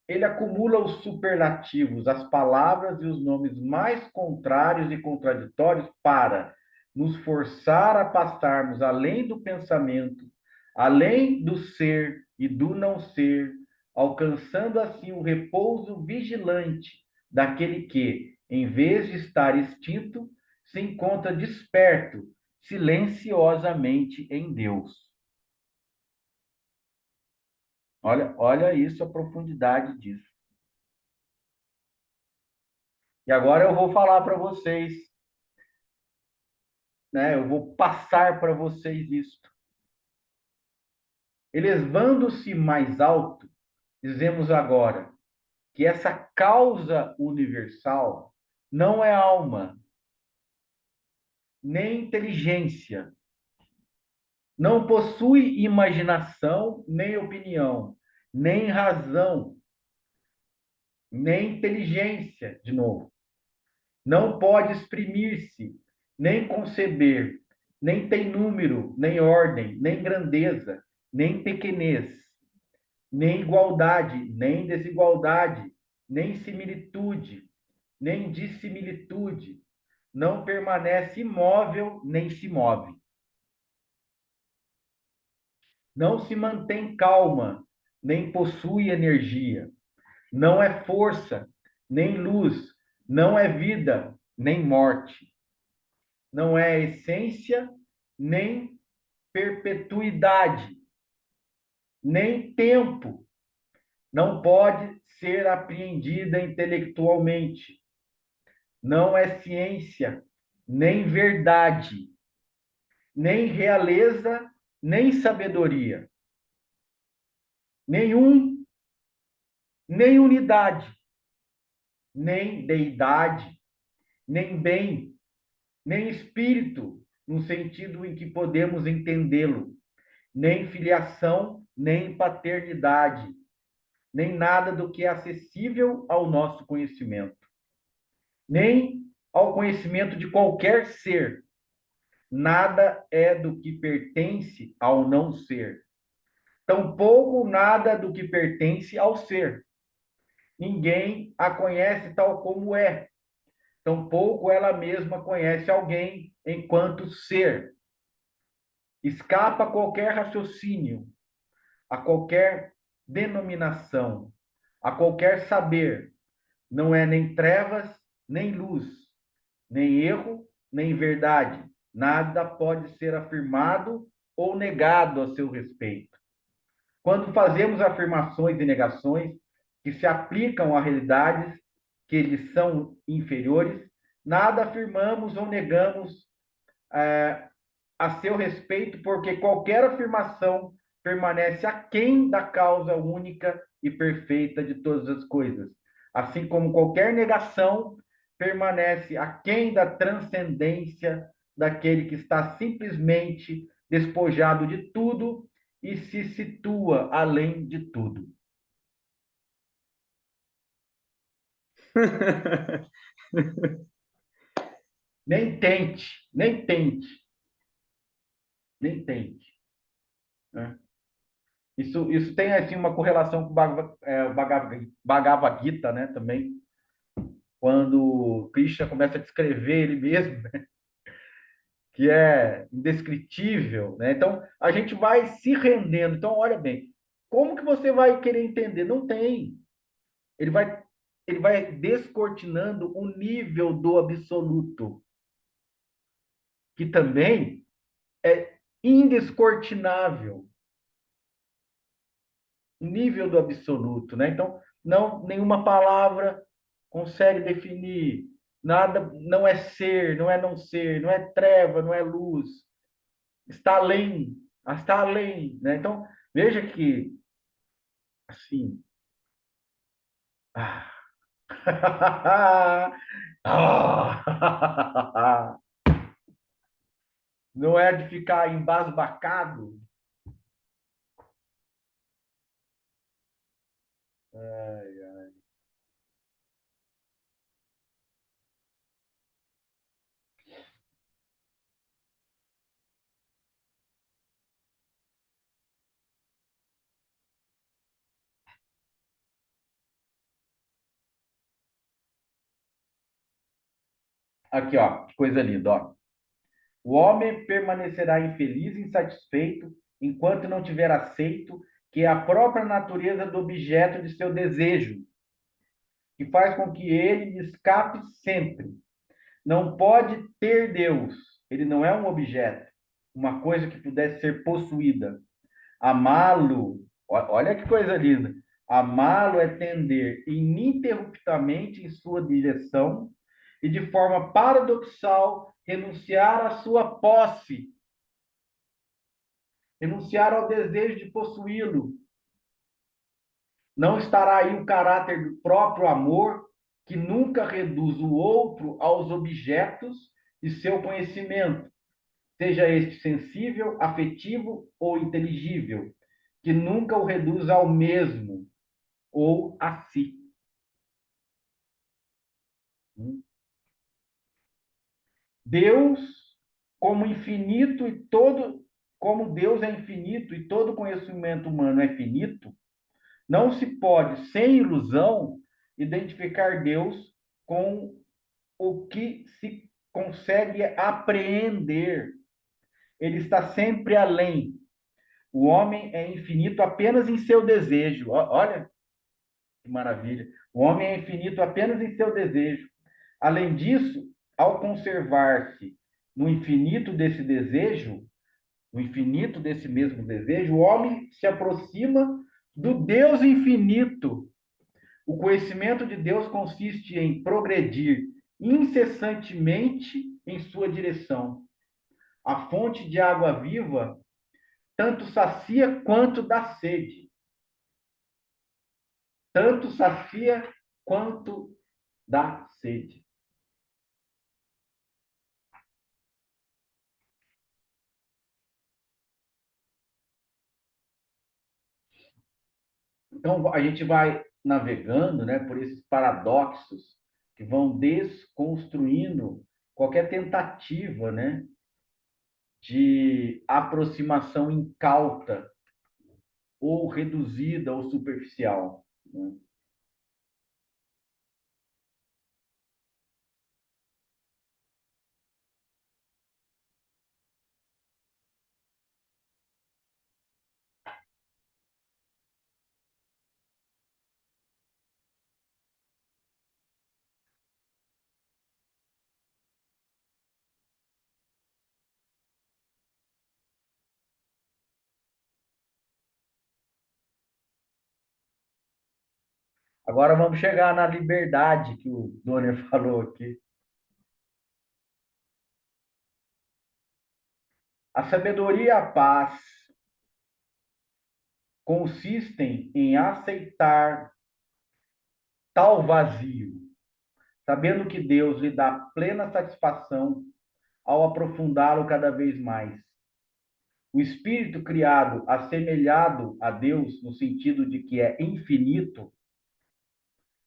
Ele acumula os superlativos, as palavras e os nomes mais contrários e contraditórios para nos forçar a passarmos além do pensamento, além do ser e do não ser, alcançando assim o repouso vigilante daquele que, em vez de estar extinto, se encontra desperto silenciosamente em Deus. Olha isso, a profundidade disso. E agora eu vou falar para vocês, né? Eu vou passar para vocês isto. Elevando-se mais alto, dizemos agora que essa causa universal não é alma, nem inteligência, não possui imaginação, nem opinião, nem razão, nem inteligência, de novo. Não pode exprimir-se, nem conceber, nem tem número, nem ordem, nem grandeza, nem pequenez, nem igualdade, nem desigualdade, nem similitude, nem dissimilitude. Não permanece imóvel, nem se move. Não se mantém calma, nem possui energia. Não é força, nem luz, não é vida, nem morte. Não é essência, nem perpetuidade, nem tempo. Não pode ser apreendida intelectualmente. Não é ciência, nem verdade, nem realeza, nem sabedoria. Nenhum, nem unidade, nem deidade, nem bem, nem espírito, no sentido em que podemos entendê-lo, nem filiação, nem paternidade, nem nada do que é acessível ao nosso conhecimento, nem ao conhecimento de qualquer ser. Nada é do que pertence ao não ser. Tampouco nada do que pertence ao ser. Ninguém a conhece tal como é. Tampouco ela mesma conhece alguém enquanto ser. Escapa a qualquer raciocínio, a qualquer denominação, a qualquer saber. Não é nem trevas, nem luz, nem erro, nem verdade. Nada pode ser afirmado ou negado a seu respeito. Quando fazemos afirmações e negações que se aplicam a realidades que lhes são inferiores, nada afirmamos ou negamos a seu respeito, porque qualquer afirmação permanece aquém da causa única e perfeita de todas as coisas, assim como qualquer negação permanece aquém da transcendência daquele que está simplesmente despojado de tudo e se situa além de tudo. Nem tente, nem tente, nem tente. Né? Isso tem assim uma correlação com o Bhagavad Gita, né? Também, quando Krishna começa a descrever ele mesmo, né? Que é indescritível, né? Então a gente vai se rendendo. Então olha bem, como que você vai querer entender? Não tem. Ele vai ele vai descortinando o nível do absoluto, que também é indescortinável, o nível do absoluto, né? Então, não nenhuma palavra consegue definir, Nada não é ser, não é não ser, não é treva, não é luz. Está além, está além, né? Então, veja que, assim, ah, ah, não é de ficar embasbacado. Aqui, ó, que coisa linda, ó. O homem permanecerá infeliz e insatisfeito enquanto não tiver aceito que é a própria natureza do objeto de seu desejo, que faz com que ele lhe escape sempre. Não pode ter Deus. Ele não é um objeto, uma coisa que pudesse ser possuída. Amá-lo, olha que coisa linda. Amá-lo é tender ininterruptamente em sua direção e, de forma paradoxal, renunciar à sua posse, renunciar ao desejo de possuí-lo. Não estará aí o caráter do próprio amor, que nunca reduz o outro aos objetos de seu conhecimento, seja este sensível, afetivo ou inteligível, que nunca o reduz ao mesmo ou a si. Deus, como infinito e todo, como Deus é infinito e todo conhecimento humano é finito, não se pode, sem ilusão, identificar Deus com o que se consegue apreender. Ele está sempre além. O homem é infinito apenas em seu desejo. Olha que maravilha. O homem é infinito apenas em seu desejo. Além disso, ao conservar-se no infinito desse desejo, no infinito desse mesmo desejo, o homem se aproxima do Deus infinito. O conhecimento de Deus consiste em progredir incessantemente em sua direção. A fonte de água viva tanto sacia quanto dá sede. Tanto sacia quanto dá sede. Então, a gente vai navegando, né, por esses paradoxos que vão desconstruindo qualquer tentativa, né, de aproximação incauta ou reduzida ou superficial, né? Agora vamos chegar na liberdade que o Donner falou aqui. A sabedoria e a paz consistem em aceitar tal vazio, sabendo que Deus lhe dá plena satisfação ao aprofundá-lo cada vez mais. O espírito criado, assemelhado a Deus, no sentido de que é infinito,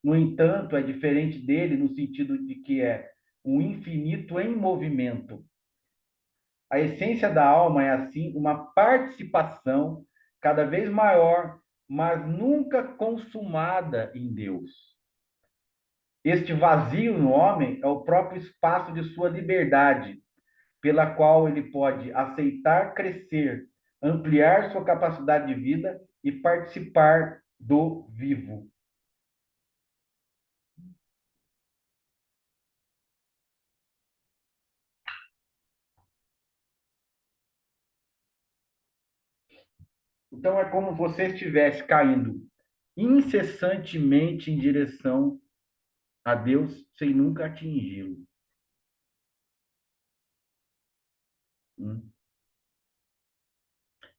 no entanto, é diferente dele no sentido de que é um infinito em movimento. A essência da alma é, assim, uma participação cada vez maior, mas nunca consumada em Deus. Este vazio no homem é o próprio espaço de sua liberdade, pela qual ele pode aceitar crescer, ampliar sua capacidade de vida e participar do vivo. Então é como se você estivesse caindo incessantemente em direção a Deus sem nunca atingi-lo. Hum.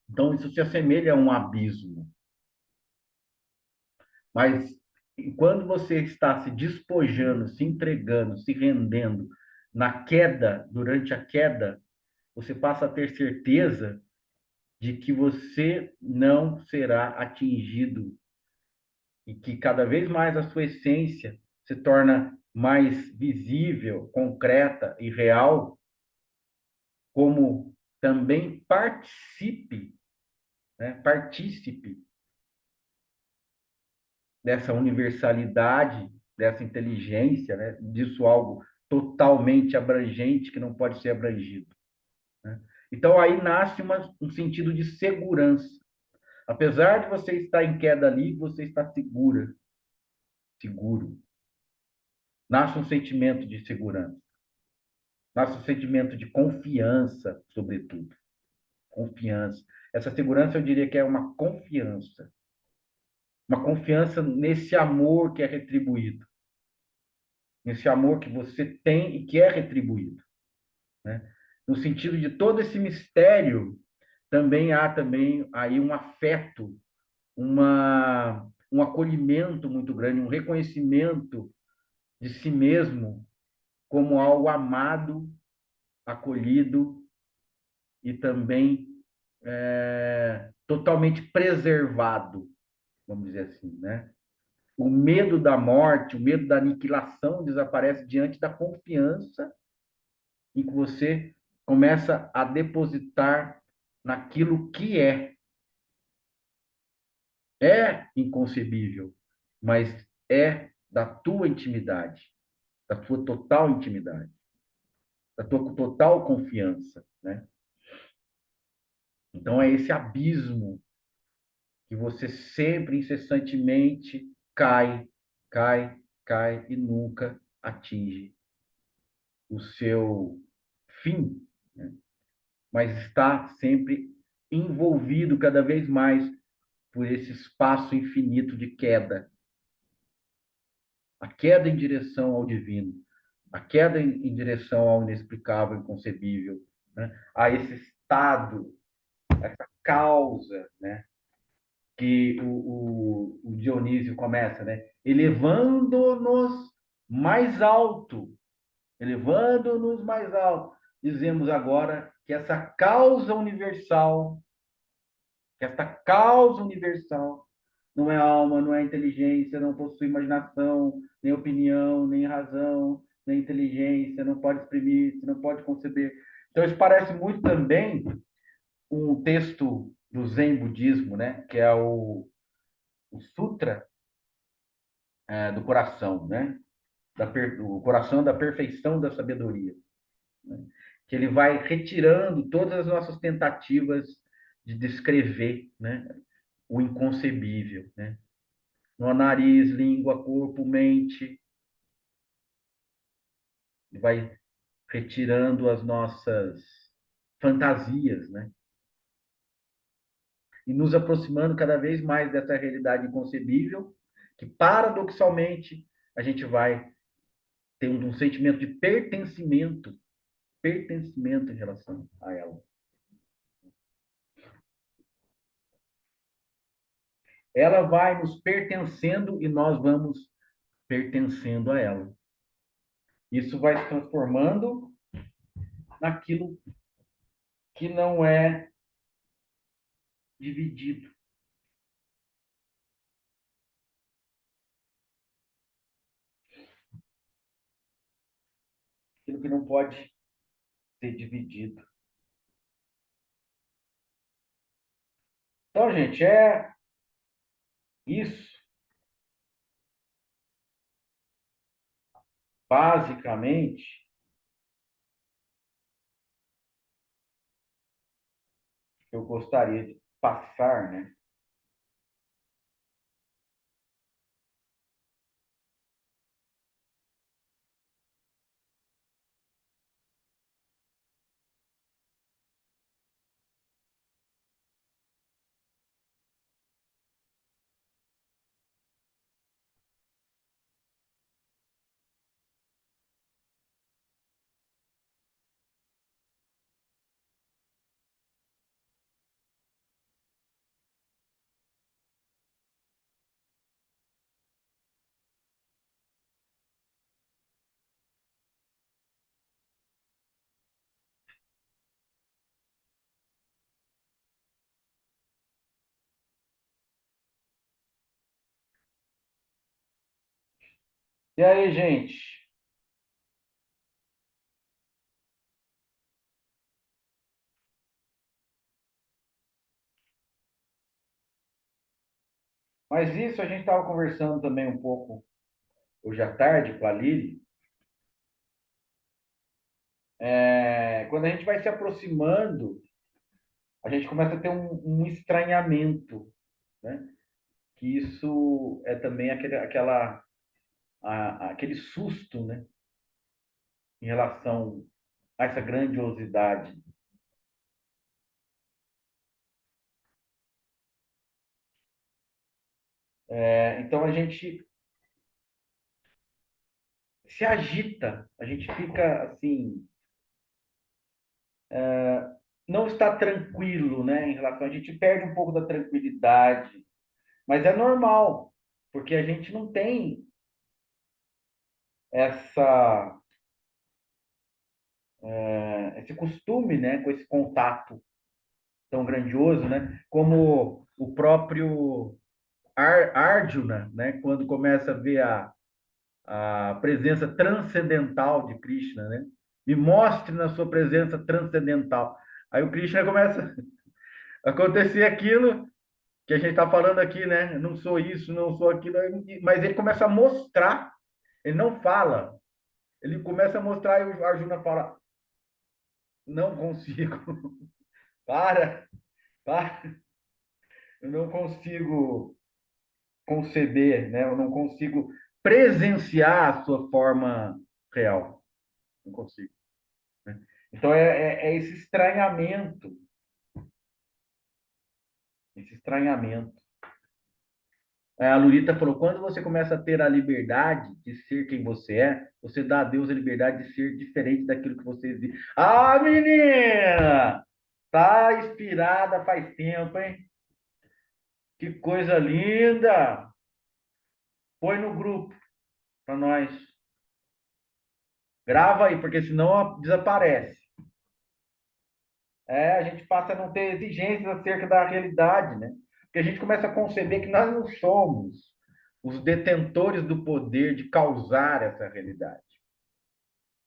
Então, isso se assemelha a um abismo. Mas quando você está se despojando, se entregando, se rendendo na queda, durante a queda, você passa a ter certeza de que você não será atingido e que cada vez mais a sua essência se torna mais visível, concreta e real, como também partícipe dessa universalidade, dessa inteligência, né? Disso algo totalmente abrangente que não pode ser abrangido. Né? Então aí nasce um sentido de segurança. Apesar de você estar em queda ali, você está seguro. Nasce um sentimento de segurança, nasce um sentimento de confiança, sobretudo. Confiança. Essa segurança eu diria que é uma confiança nesse amor que é retribuído, nesse amor que você tem e que é retribuído, né? No sentido de todo esse mistério, também há também aí um afeto, um acolhimento muito grande, um reconhecimento de si mesmo como algo amado, acolhido e também totalmente preservado, vamos dizer assim, né? O medo da morte, o medo da aniquilação desaparece diante da confiança em que você começa a depositar naquilo que é inconcebível, mas é da tua intimidade, da tua total intimidade, da tua total confiança, né? Então é esse abismo que você sempre, incessantemente, cai, cai e nunca atinge o seu fim, né? Mas está sempre envolvido cada vez mais por esse espaço infinito de queda, a queda em direção ao divino, a queda em direção ao inexplicável, inconcebível, né? A esse estado, essa causa, né? Que o Dionísio começa, né? Elevando-nos mais alto, elevando-nos mais alto. Dizemos agora que esta causa universal não é alma, não é inteligência, não possui imaginação, nem opinião, nem razão, nem inteligência, não pode exprimir, não pode conceber. Então, isso parece muito também um texto do Zen budismo, né? Que é o Sutra do coração, né? O coração da perfeição da sabedoria, né? Que ele vai retirando todas as nossas tentativas de descrever, né? O inconcebível, né? No nariz, língua, corpo, mente, vai retirando as nossas fantasias, né? E nos aproximando cada vez mais dessa realidade inconcebível, que paradoxalmente a gente vai ter um sentimento de pertencimento em relação a ela. Ela vai nos pertencendo e nós vamos pertencendo a ela. Isso vai se transformando naquilo que não é dividido, aquilo que não pode ser dividido. Então, gente, é isso, basicamente, que eu gostaria de passar, né? E aí, gente? Mas isso a gente estava conversando também um pouco hoje à tarde com a Lili. Quando a gente vai se aproximando, a gente começa a ter um estranhamento, né? Que isso é também aquele susto, né? Em relação a essa grandiosidade. Então a gente se agita, a gente fica assim, não está tranquilo, né? Em relação, a gente perde um pouco da tranquilidade, mas é normal, porque a gente não tem essa esse costume, né? Com esse contato tão grandioso, né? Como o próprio Arjuna, né? Quando começa a ver a presença transcendental de Krishna, né? Me mostre na sua presença transcendental. Aí o Krishna começa a acontecer aquilo que a gente está falando aqui, né? Não sou isso, não sou aquilo, mas ele começa a mostrar, ele não fala, ele começa a mostrar e o Arjuna fala: não consigo, para, para, eu não consigo conceber, né? Eu não consigo presenciar a sua forma real, não consigo. Né? Então é esse estranhamento. A Lurita falou: quando você começa a ter a liberdade de ser quem você é, você dá a Deus a liberdade de ser diferente daquilo que você existe. Ah, menina! Tá inspirada faz tempo, hein? Que coisa linda! Põe no grupo para nós. Grava aí, porque senão desaparece. A gente passa a não ter exigências acerca da realidade, né? Porque a gente começa a conceber que nós não somos os detentores do poder de causar essa realidade.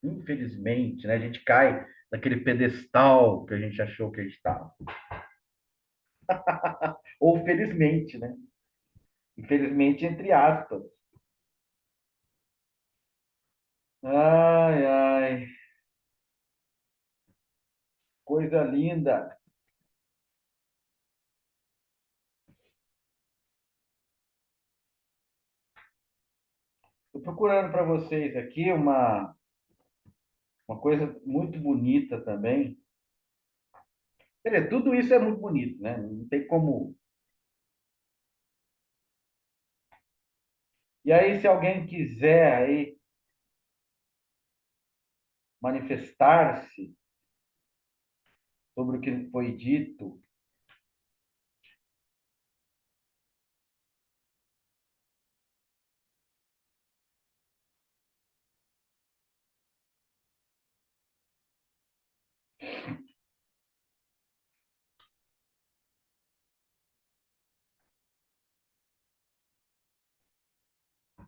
Infelizmente, né? A gente cai naquele pedestal que a gente achou que a gente estava. Ou felizmente, né? Infelizmente, entre aspas. Ai, ai, coisa linda. Estou procurando para vocês aqui uma coisa muito bonita também. Quer dizer, tudo isso é muito bonito, né? Não tem como. E aí, se alguém quiser aí manifestar-se sobre o que foi dito,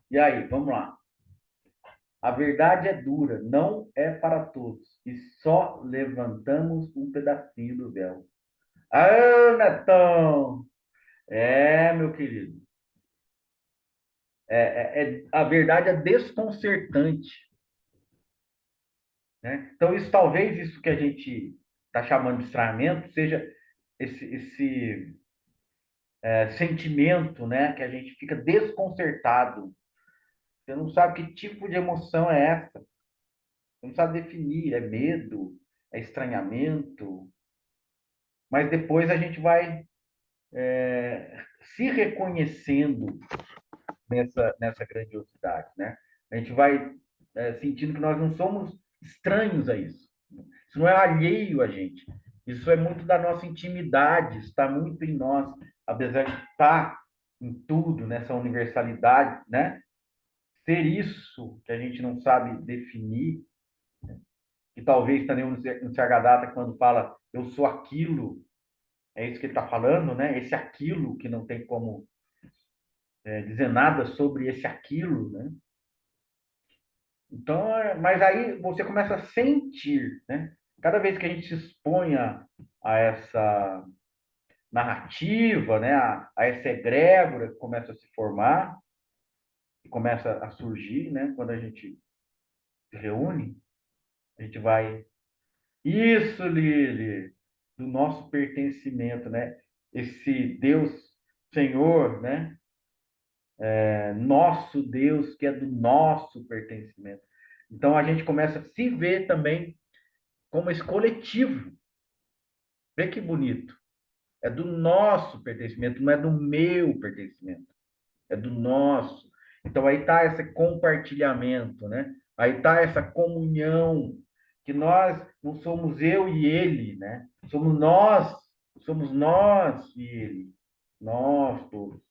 e aí, vamos lá. A verdade é dura, não é para todos, e só levantamos um pedacinho do véu. Ah, Netão! Meu querido. A verdade é desconcertante, né? Então, isso que a gente está chamando de estranhamento, seja esse sentimento, né? Que a gente fica desconcertado. Você não sabe que tipo de emoção é essa. Você não sabe definir. É medo, é estranhamento. Mas depois a gente vai se reconhecendo nessa grandiosidade, né? A gente vai sentindo que nós não somos estranhos a isso. Isso não é alheio a gente. Isso é muito da nossa intimidade, está muito em nós, apesar de estar em tudo, nessa universalidade, né? Ser isso que a gente não sabe definir, que talvez também no CH Data, quando fala eu sou aquilo, é isso que ele está falando, né? Esse aquilo que não tem como dizer nada sobre esse aquilo, né? Então, mas aí você começa a sentir, né? Cada vez que a gente se expõe a essa narrativa, né? A essa egrégora que começa a se formar, e começa a surgir, né? Quando a gente se reúne, a gente vai. Isso, Lili, do nosso pertencimento, né? Esse Deus Senhor, né? Nosso Deus, que é do nosso pertencimento. Então a gente começa a se ver também como esse coletivo. Vê que bonito. É do nosso pertencimento, não é do meu pertencimento. É do nosso. Então aí está esse compartilhamento, né? Aí está essa comunhão, que nós não somos eu e ele, né? Somos nós e ele. Nós todos.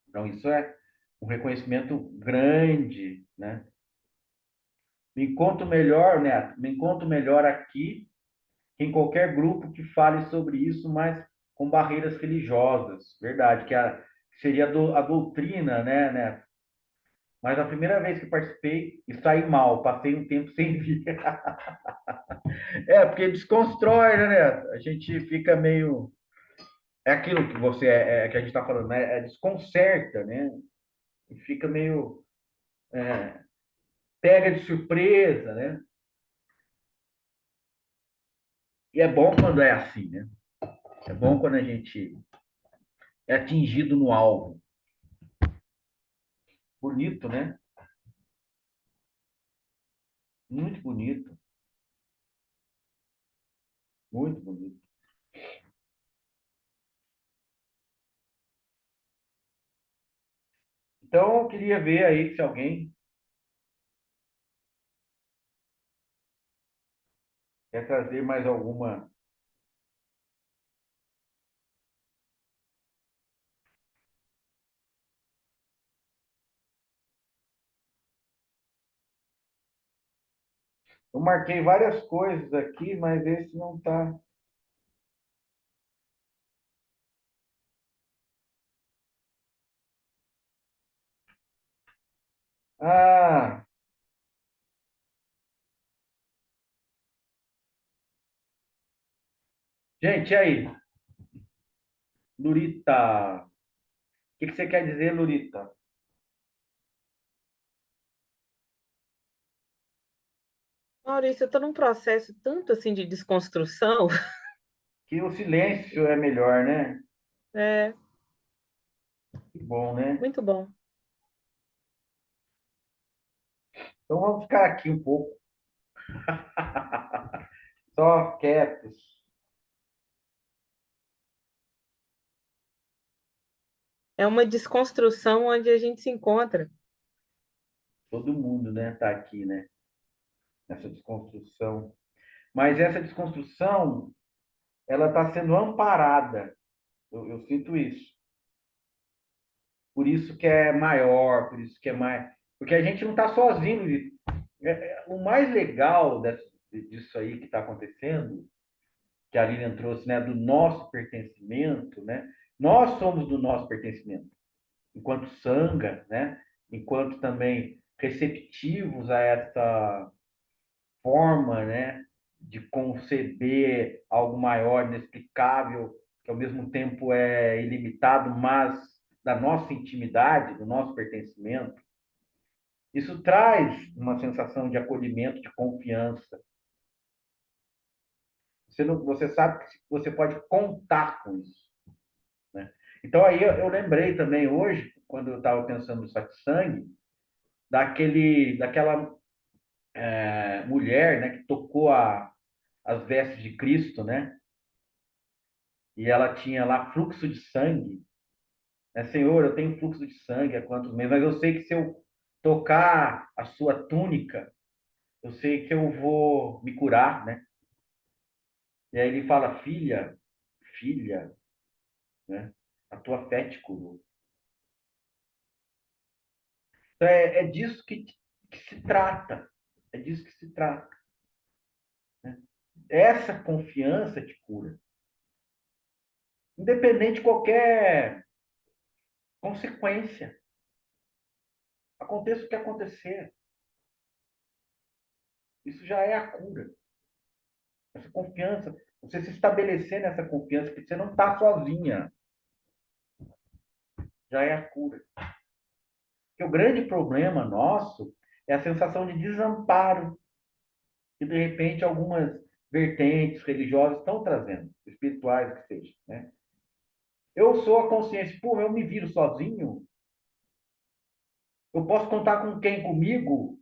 Então isso é um reconhecimento grande, né? Me encontro melhor, né? Me encontro melhor aqui que em qualquer grupo que fale sobre isso, mas com barreiras religiosas, verdade, seria a doutrina, né? Mas a primeira vez que participei e saí mal, passei um tempo sem vir. Porque desconstrói, né? A gente fica meio. É aquilo que que a gente está falando, né? Desconcerta, né? E fica meio. Pega de surpresa, né? E é bom quando é assim, né? É bom quando a gente é atingido no alvo. Bonito, né? Muito bonito, muito bonito. Então, eu queria ver aí se alguém quer trazer mais alguma. Eu marquei várias coisas aqui, mas esse não está. Ah, gente, e aí? Lurita. O que você quer dizer, Lurita? Maurício, eu estou num processo tanto assim de desconstrução. Que o silêncio é melhor, né? É, Que bom, né? muito bom. Então vamos ficar aqui um pouco, só quietos. É uma desconstrução onde a gente se encontra. Todo mundo, né, tá aqui, né? Nessa desconstrução. Mas essa desconstrução, ela está sendo amparada. Eu sinto isso. Por isso que é maior, por isso que é mais. Porque a gente não está sozinho. O mais legal disso aí que está acontecendo, que a Lilian trouxe, né, do nosso pertencimento, né? Nós somos do nosso pertencimento, enquanto sanga, né? Enquanto também receptivos a essa forma, né, de conceber algo maior, inexplicável, que ao mesmo tempo é ilimitado, mas da nossa intimidade, do nosso pertencimento. Isso traz uma sensação de acolhimento, de confiança. Você sabe que você pode contar com isso, né? Então aí eu lembrei também hoje, quando eu estava pensando no satsang, daquela mulher, né, que tocou as vestes de Cristo, né? E ela tinha lá fluxo de sangue, né? Senhor, eu tenho fluxo de sangue há quantos meses, mas eu sei que se eu tocar a sua túnica, eu sei que eu vou me curar, né? E aí ele fala, filha, né? A tua fé te curou. Então é disso que se trata. É disso que se trata, né? Essa confiança te cura. Independente de qualquer consequência. Aconteça o que acontecer. Isso já é a cura. Essa confiança, você se estabelecer nessa confiança que você não está sozinha, já é a cura. Porque o grande problema nosso é a sensação de desamparo que, de repente, algumas vertentes religiosas estão trazendo, espirituais que seja, né? Eu sou a consciência, pô, eu me viro sozinho, eu posso contar com quem comigo?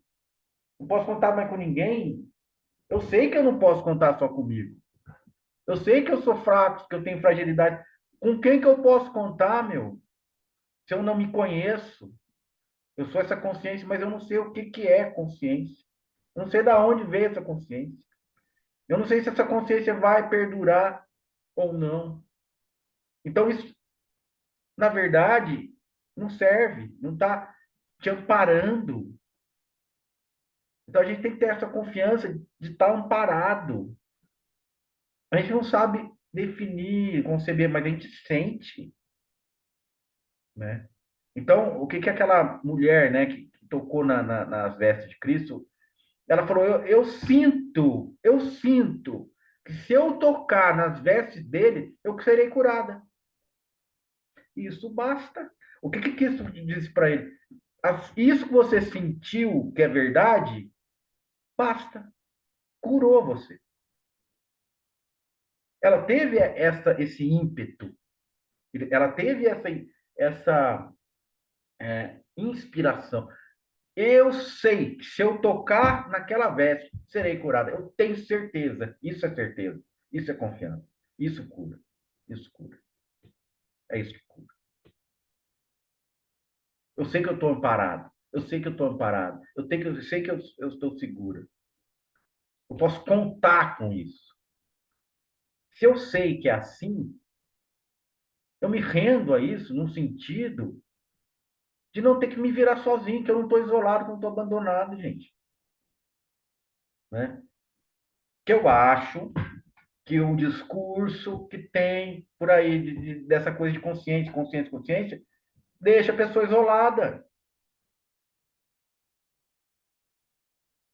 Não posso contar mais com ninguém? Eu sei que eu não posso contar só comigo. Eu sei que eu sou fraco, que eu tenho fragilidade. Com quem que eu posso contar, meu? Se eu não me conheço, eu sou essa consciência, mas eu não sei o que que é consciência. Eu não sei de onde veio essa consciência. Eu não sei se essa consciência vai perdurar ou não. Então, isso, na verdade, não serve, não está te amparando. Então, a gente tem que ter essa confiança de estar amparado. A gente não sabe definir, conceber, mas a gente sente, né? Então, o que que aquela mulher, né, que tocou nas vestes de Cristo, ela falou: eu sinto que se eu tocar nas vestes dele, eu serei curada. Isso basta. O que que Cristo disse para ele? Isso que você sentiu que é verdade, basta. Curou você. Ela teve esse ímpeto, ela teve essa inspiração. Eu sei que se eu tocar naquela veste, serei curada. Eu tenho certeza. Isso é certeza. Isso é confiança. Isso cura. Isso cura. É isso que cura. Eu sei que eu estou amparado. Eu sei que eu estou amparado. Eu sei que eu estou segura. Eu posso contar com isso. Se eu sei que é assim, eu me rendo a isso no sentido de não ter que me virar sozinho, que eu não estou isolado, que eu não estou abandonado, gente. Né? Que eu acho que o discurso que tem por aí dessa coisa de consciência, consciência, consciência, deixa a pessoa isolada.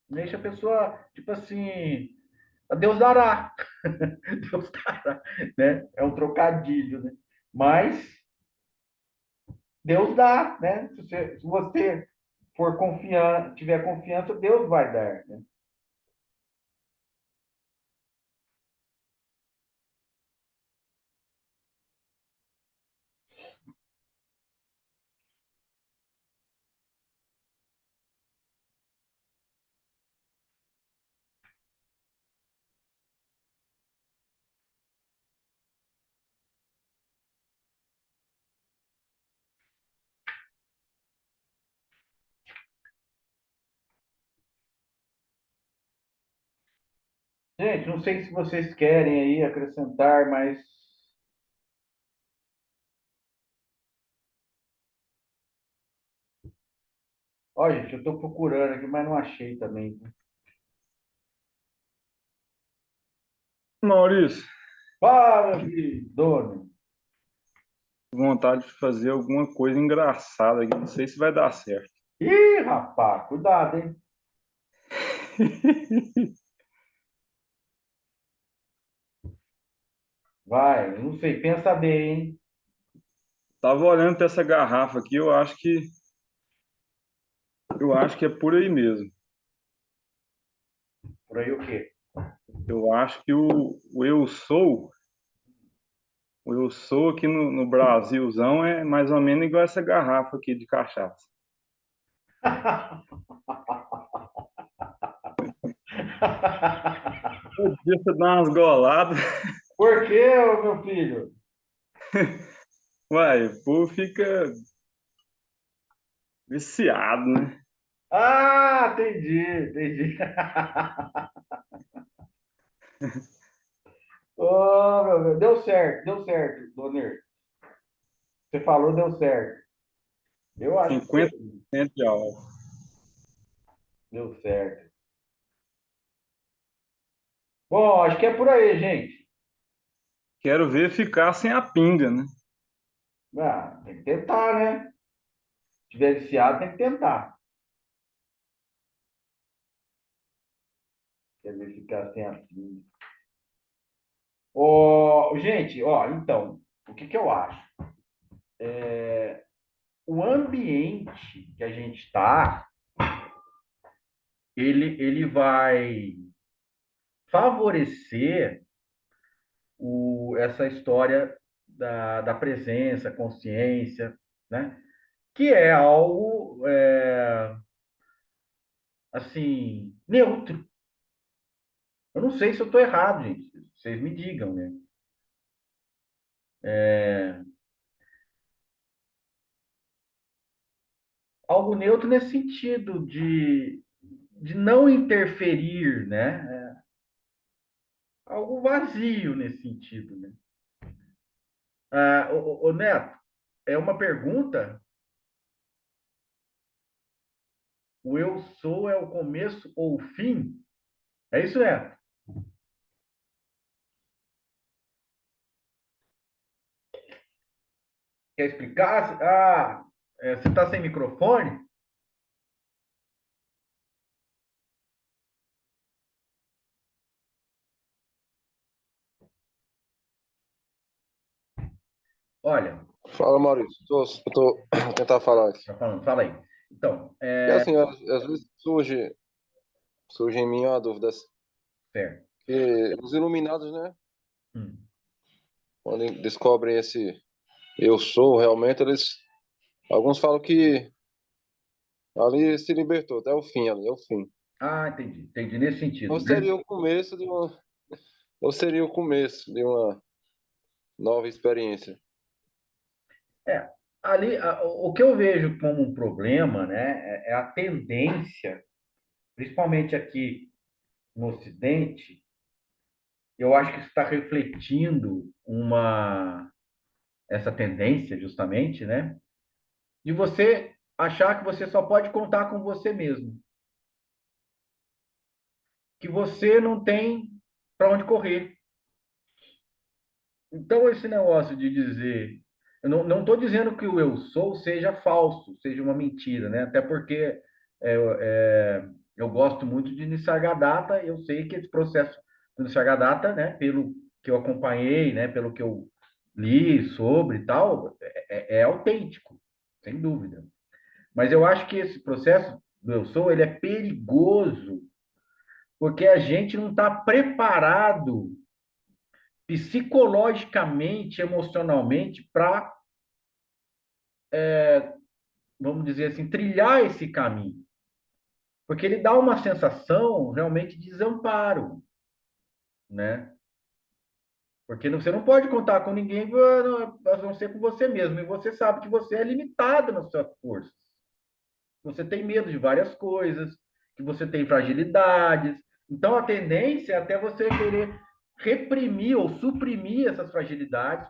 Deixa a pessoa, tipo assim, a Deus dará. Deus dará, né? É um trocadilho, né? Mas Deus dá, né? Se você for confiar, tiver confiança, Deus vai dar, né? Gente, não sei se vocês querem aí acrescentar, mas ó, gente, eu estou procurando aqui, mas não achei também. Maurício, Fala, meu filho, dono. vontade de fazer alguma coisa engraçada aqui. Não sei se vai dar certo. Ih, rapaz, cuidado, hein? Vai, não sei, pensa bem, hein? Tava olhando para essa garrafa aqui, eu acho que é por aí mesmo. Por aí o quê? Eu acho que o eu sou aqui no Brasilzão é mais ou menos igual essa garrafa aqui de cachaça. Todo dia você dá umas goladas, Por quê, ô, meu filho? uai, o povo fica viciado, né? Ah, entendi, entendi. Oh, meu Deus, deu certo, Donner. Você falou, deu certo. Eu acho que 50% de álcool. deu certo. Bom, acho que é por aí, gente. Quero ver ficar sem a pinga, né? Ah, tem que tentar, né? Se tiver viciado, tem que tentar. Quer ver ficar sem afim. Ó, gente, ó, então, o que que eu acho? O ambiente que a gente está, ele vai favorecer essa história da presença, consciência, né? Que é algo, assim, neutro. Eu não sei se eu estou errado, gente. Vocês me digam, né? Algo neutro nesse sentido de não interferir, né? Algo vazio nesse sentido, né? Ô, Neto, é uma pergunta. O eu sou é o começo ou o fim? É isso, Neto? Quer explicar? Você está sem microfone? Olha, Fala, Maurício. Vou tentar falar aqui. tá falando, fala aí. Então, É assim, às vezes surge em mim uma dúvida, certo. que os iluminados, né, Hum. quando descobrem esse eu sou, realmente, alguns falam que ali se libertou, até o fim ali, é o fim. Entendi. Entendi nesse sentido, Ou né? seria o começo ou seria o começo de uma nova experiência. É, ali, o que eu vejo como um problema, né, é a tendência, principalmente aqui no Ocidente, eu acho que isso está refletindo essa tendência, justamente, né, de você achar que você só pode contar com você mesmo, que você não tem para onde correr. Então, esse negócio de dizer. Eu não estou dizendo que o eu sou seja falso, seja uma mentira, né? Até porque eu gosto muito de Nisargadatta, eu sei que esse processo do Nisargadatta, né, pelo que eu acompanhei, né, pelo que eu li sobre e tal, é autêntico, sem dúvida. Mas eu acho que esse processo do eu sou, ele é perigoso, porque a gente não está preparado psicologicamente, emocionalmente, para, vamos dizer assim, trilhar esse caminho. Porque ele dá uma sensação realmente de desamparo, né? Porque você não pode contar com ninguém a não ser com você mesmo. E você sabe que você é limitado nas suas forças. Você tem medo de várias coisas, que você tem fragilidades. Então, a tendência é até você querer reprimir ou suprimir essas fragilidades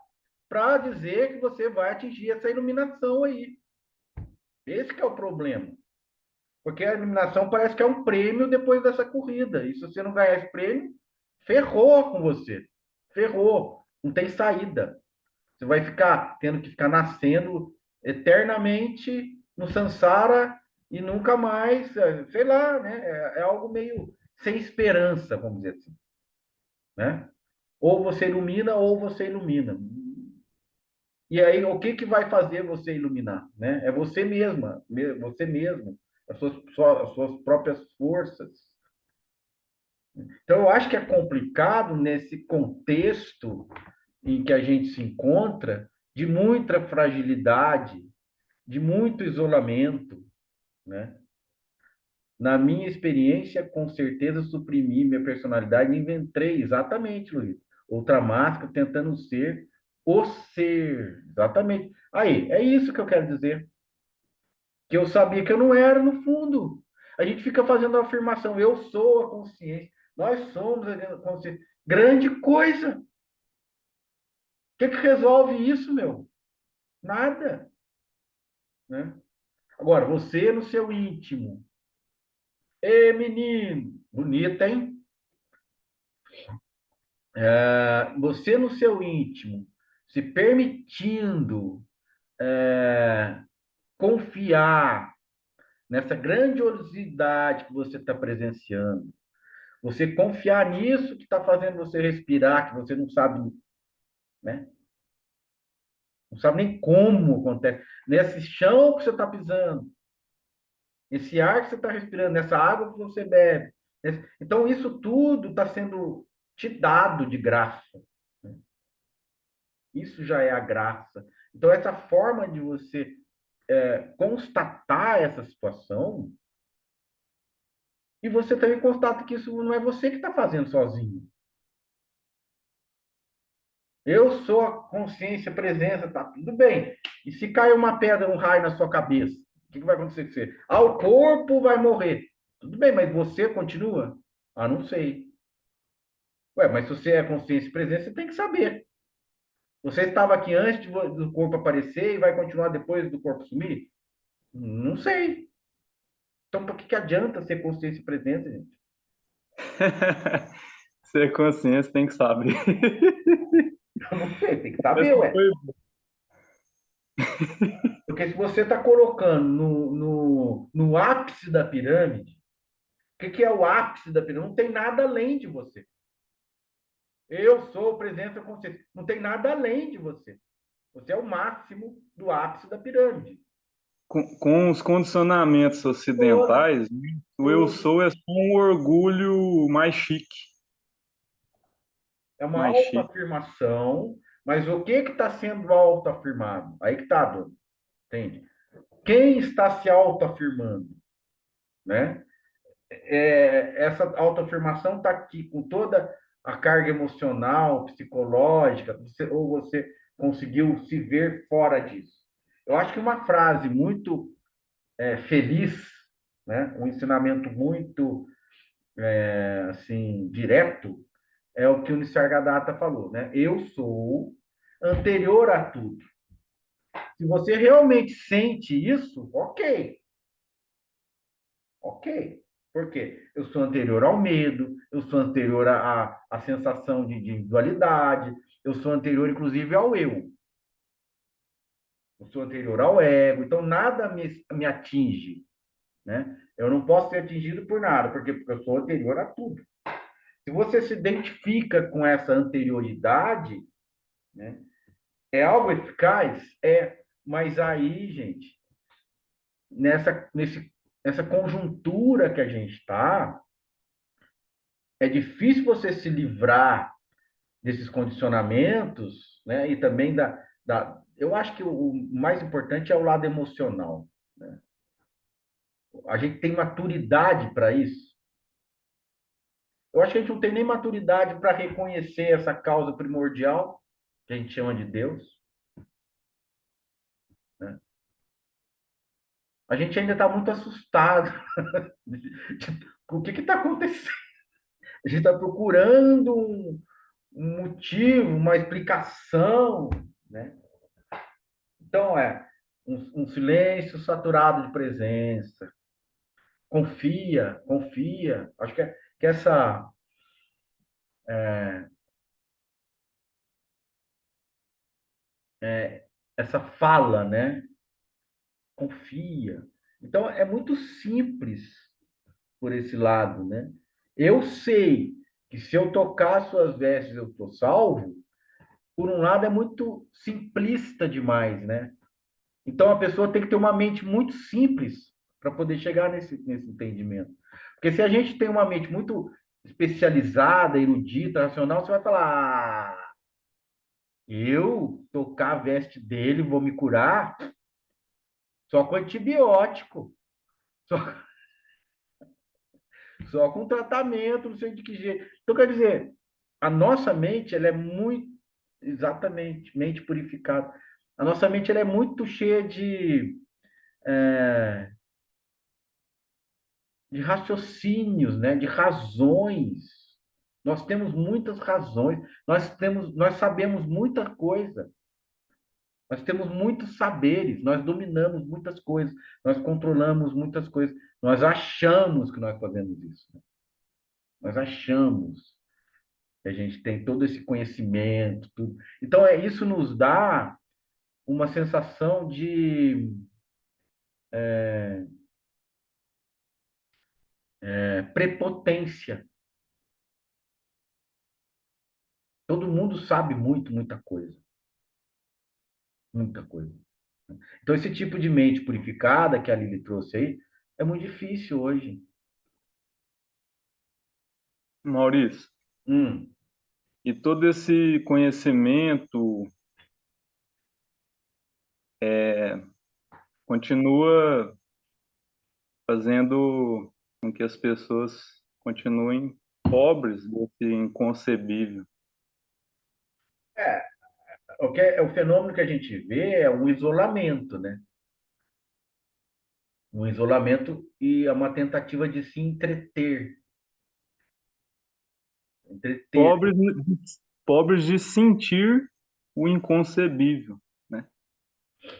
para dizer que você vai atingir essa iluminação aí. Esse que é o problema. Porque a iluminação parece que é um prêmio depois dessa corrida. E se você não ganhar esse prêmio, ferrou com você. Ferrou. Não tem saída. Você vai ficar tendo que ficar nascendo eternamente no Sansara e nunca mais, sei lá, né? É algo meio sem esperança, vamos dizer assim, né? Ou você ilumina ou você ilumina. E aí, o que que vai fazer você iluminar, né? É você mesma, você mesmo, as suas próprias forças. Então, eu acho que é complicado nesse contexto em que a gente se encontra, de muita fragilidade, de muito isolamento, né? Na minha experiência, com certeza suprimi minha personalidade e inventei, exatamente, Luiz, outra máscara tentando ser o ser, exatamente. Aí, é isso que eu quero dizer, que eu sabia que eu não era no fundo. A gente fica fazendo a afirmação, eu sou a consciência, nós somos a consciência. Grande coisa. O que resolve isso, meu? Nada, né? Agora, você no seu íntimo. Ê, menino, bonita, hein? Você no seu íntimo, se permitindo confiar nessa grandiosidade que você está presenciando, Você confiar nisso que está fazendo você respirar, que você não sabe, né? Não sabe nem como acontece. Nesse chão que você está pisando, esse ar que você está respirando, nessa água que você bebe. Então, isso tudo está sendo te dado de graça. Né? Isso já é a graça. Então, essa forma de você constatar essa situação, e você também constata que isso não é você que está fazendo sozinho. Eu sou a consciência, a presença, tá tudo bem. E se cair uma pedra, um raio na sua cabeça, o que vai acontecer com você? Ah, o corpo vai morrer. Tudo bem, mas você continua? Ah, não sei. Ué, mas se você é consciência e presença, você tem que saber. Você estava aqui antes do corpo aparecer e vai continuar depois do corpo sumir? Não sei. Então, por que adianta ser consciência e presença, gente? Ser consciência tem que saber. Eu não sei, tem que saber, Essa ué. foi. Porque se você está colocando no ápice da pirâmide, o que é o ápice da pirâmide? Não tem nada além de você. Eu sou presença consciente. Não tem nada além de você. Você é o máximo do ápice da pirâmide. Com os condicionamentos Todo, ocidentais, o eu todo. sou é só um orgulho mais chique. É uma Mais chique. autoafirmação, mas o que está sendo autoafirmado? Aí que está, Dona. Entende? Quem está se autoafirmando? Né? Essa autoafirmação está aqui com toda a carga emocional, psicológica, ou você conseguiu se ver fora disso. Eu acho que uma frase muito feliz, né? Um ensinamento muito assim direto, é o que o Nisargadatta falou, né? Eu sou anterior a tudo. Se você realmente sente isso, ok. Ok. Por quê? Eu sou anterior ao medo, eu sou anterior à sensação de individualidade, eu sou anterior, inclusive, ao eu. Eu sou anterior ao ego, então nada me atinge, né? Eu não posso ser atingido por nada, porque eu sou anterior a tudo. Se você se identifica com essa anterioridade, né, é algo eficaz? É, mas aí, gente, nessa conjuntura que a gente está, é difícil você se livrar desses condicionamentos, né? E também eu acho que o mais importante é o lado emocional, né? A gente tem maturidade para isso. Eu acho que a gente não tem nem maturidade para reconhecer essa causa primordial, que a gente chama de Deus, né? A gente ainda está muito assustado com o que está acontecendo. A gente está procurando um motivo, uma explicação, né? Então, um silêncio saturado de presença. Confia, confia. Acho que essa fala, né? Confia. Então, é muito simples por esse lado, né? Eu sei que se eu tocar suas vestes, eu estou salvo. Por um lado, é muito simplista demais, né? Então, a pessoa tem que ter uma mente muito simples para poder chegar nesse entendimento. Porque se a gente tem uma mente muito especializada, erudita, racional, você vai falar: eu tocar a veste dele, vou me curar só com antibiótico, só, só com tratamento, não sei de que jeito. Então, quer dizer, a nossa mente, ela é muito, exatamente, mente purificada. A nossa mente, ela é muito cheia de raciocínios, né? De razões. Nós temos muitas razões, nós sabemos muita coisa, nós temos muitos saberes, nós dominamos muitas coisas, nós controlamos muitas coisas, nós achamos que nós fazemos isso, né? Nós achamos que a gente tem todo esse conhecimento, tudo. Então, isso nos dá uma sensação de prepotência, Todo mundo sabe muita coisa, muita coisa. Então, esse tipo de mente purificada que a Lili trouxe aí é muito difícil hoje. Maurício, Hum, e todo esse conhecimento continua fazendo com que as pessoas continuem pobres desse inconcebível. o fenômeno que a gente vê é um isolamento, né? Um isolamento e é uma tentativa de se entreter. Entreter. Pobres, pobres de sentir o inconcebível, né?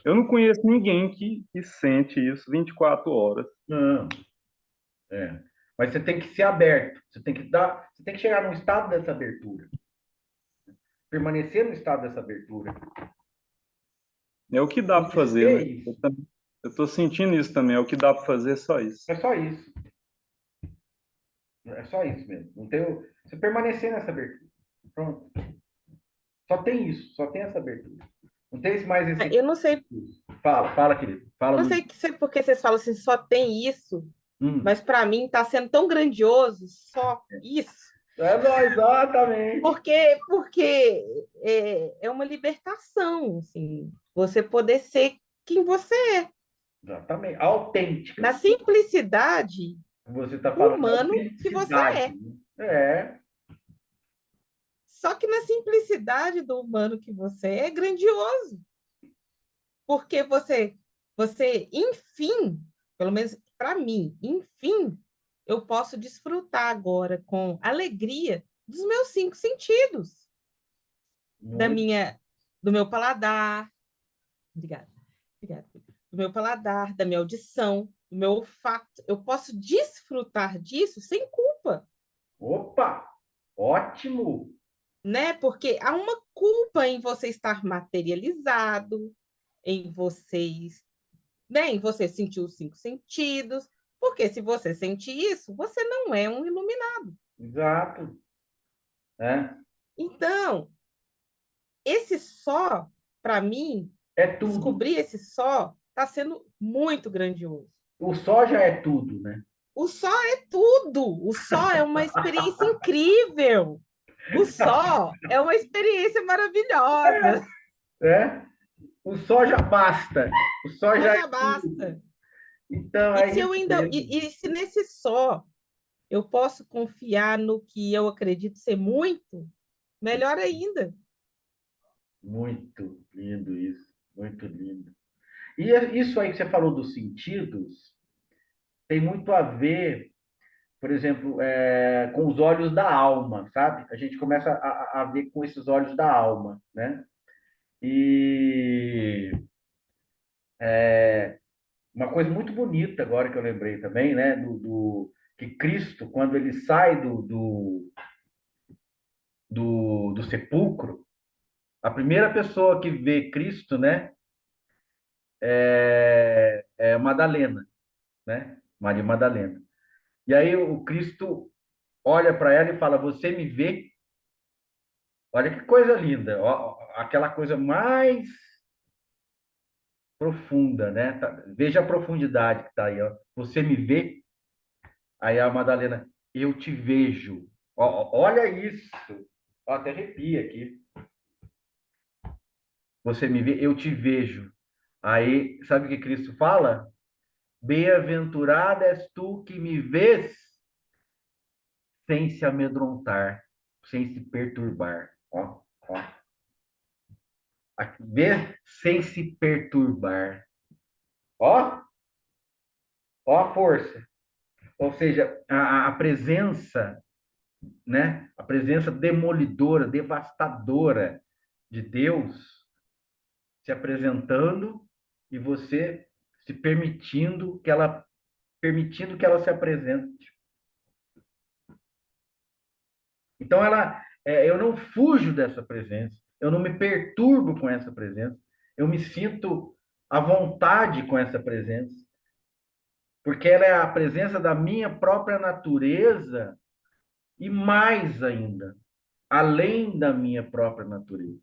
Eu não conheço ninguém que sente isso 24 horas. Não, é. Mas você tem que ser aberto. Você tem que chegar num estado dessa abertura. Permanecer no estado dessa abertura. É o que dá para fazer, Conhecer né? isso. Eu tô sentindo isso também. É o que dá para fazer, é só isso. É só isso. É só isso mesmo. Não tem você permanecer nessa abertura. Pronto. Só tem isso. Só tem essa abertura. Não tem mais esse. Eu não sei, Fala, querido. Fala, não Luiz. sei por que vocês falam assim, só tem isso, Hum. mas para mim está sendo tão grandioso, só isso. É nóis, exatamente. Porque é uma libertação, assim, você poder ser quem você é. Exatamente. Autêntica. Na simplicidade Você está do falando de humano que você autenticidade, é. né? É. Só que na simplicidade do humano que você é grandioso. Porque enfim, pelo menos para mim, enfim, eu posso desfrutar agora com alegria dos meus 5 sentidos, da Muito. minha, do meu paladar, obrigada, obrigada, do meu paladar, da minha audição, do meu olfato. Eu posso desfrutar disso sem culpa, Opa! Ótimo! né? Porque há uma culpa em você estar materializado, em vocês, né? Em você sentir os 5 sentidos, porque se você sente isso, você não é um iluminado. Exato. É, Então, esse só, para mim, é tudo. descobrir esse só está sendo muito grandioso. O só já é tudo, né? O só é tudo. O só é uma experiência incrível. O só é uma experiência maravilhosa. É? O só já basta. O só Só já é já tudo. basta. Então, E é se eu isso ainda mesmo. e se nesse só eu posso confiar no que eu acredito ser muito, melhor ainda. Muito lindo isso. Muito lindo. E isso aí que você falou dos sentidos tem muito a ver, por exemplo, com os olhos da alma, sabe? A gente começa a ver com esses olhos da alma, né? E uma coisa muito bonita agora que eu lembrei também, né? Que Cristo, quando ele sai do sepulcro, a primeira pessoa que vê Cristo, né? É Madalena, né? Maria Madalena. E aí o Cristo olha para ela e fala: Você me vê? Olha que coisa linda, aquela coisa mais profunda, né? Veja a profundidade que está aí, ó. Você me vê? Aí a Madalena, eu te vejo. Olha isso. Ó, até arrepia aqui. Você me vê, eu te vejo. Aí, sabe o que Cristo fala? Bem-aventurada és tu que me vês sem se amedrontar, sem se perturbar. Ó. Vê sem se perturbar. Ó, ó a força. Ou seja, a presença, né? A presença demolidora, devastadora de Deus se apresentando e você se permitindo que ela se apresente. Então eu não fujo dessa presença, eu não me perturbo com essa presença, eu me sinto à vontade com essa presença, porque ela é a presença da minha própria natureza e mais ainda, além da minha própria natureza.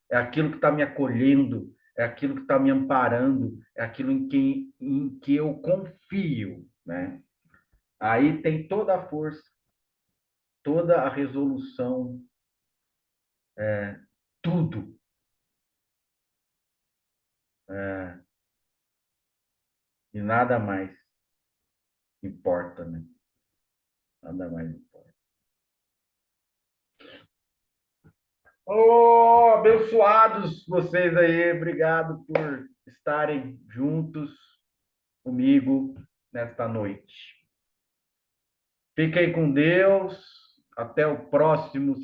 É aquilo que está me acolhendo, é aquilo que está me amparando, é aquilo em que eu confio, né? Aí tem toda a força, toda a resolução, tudo. É, e nada mais importa, né? Nada mais importa. Oh, abençoados vocês aí, obrigado por estarem juntos comigo nesta noite. Fiquem com Deus, até o próximo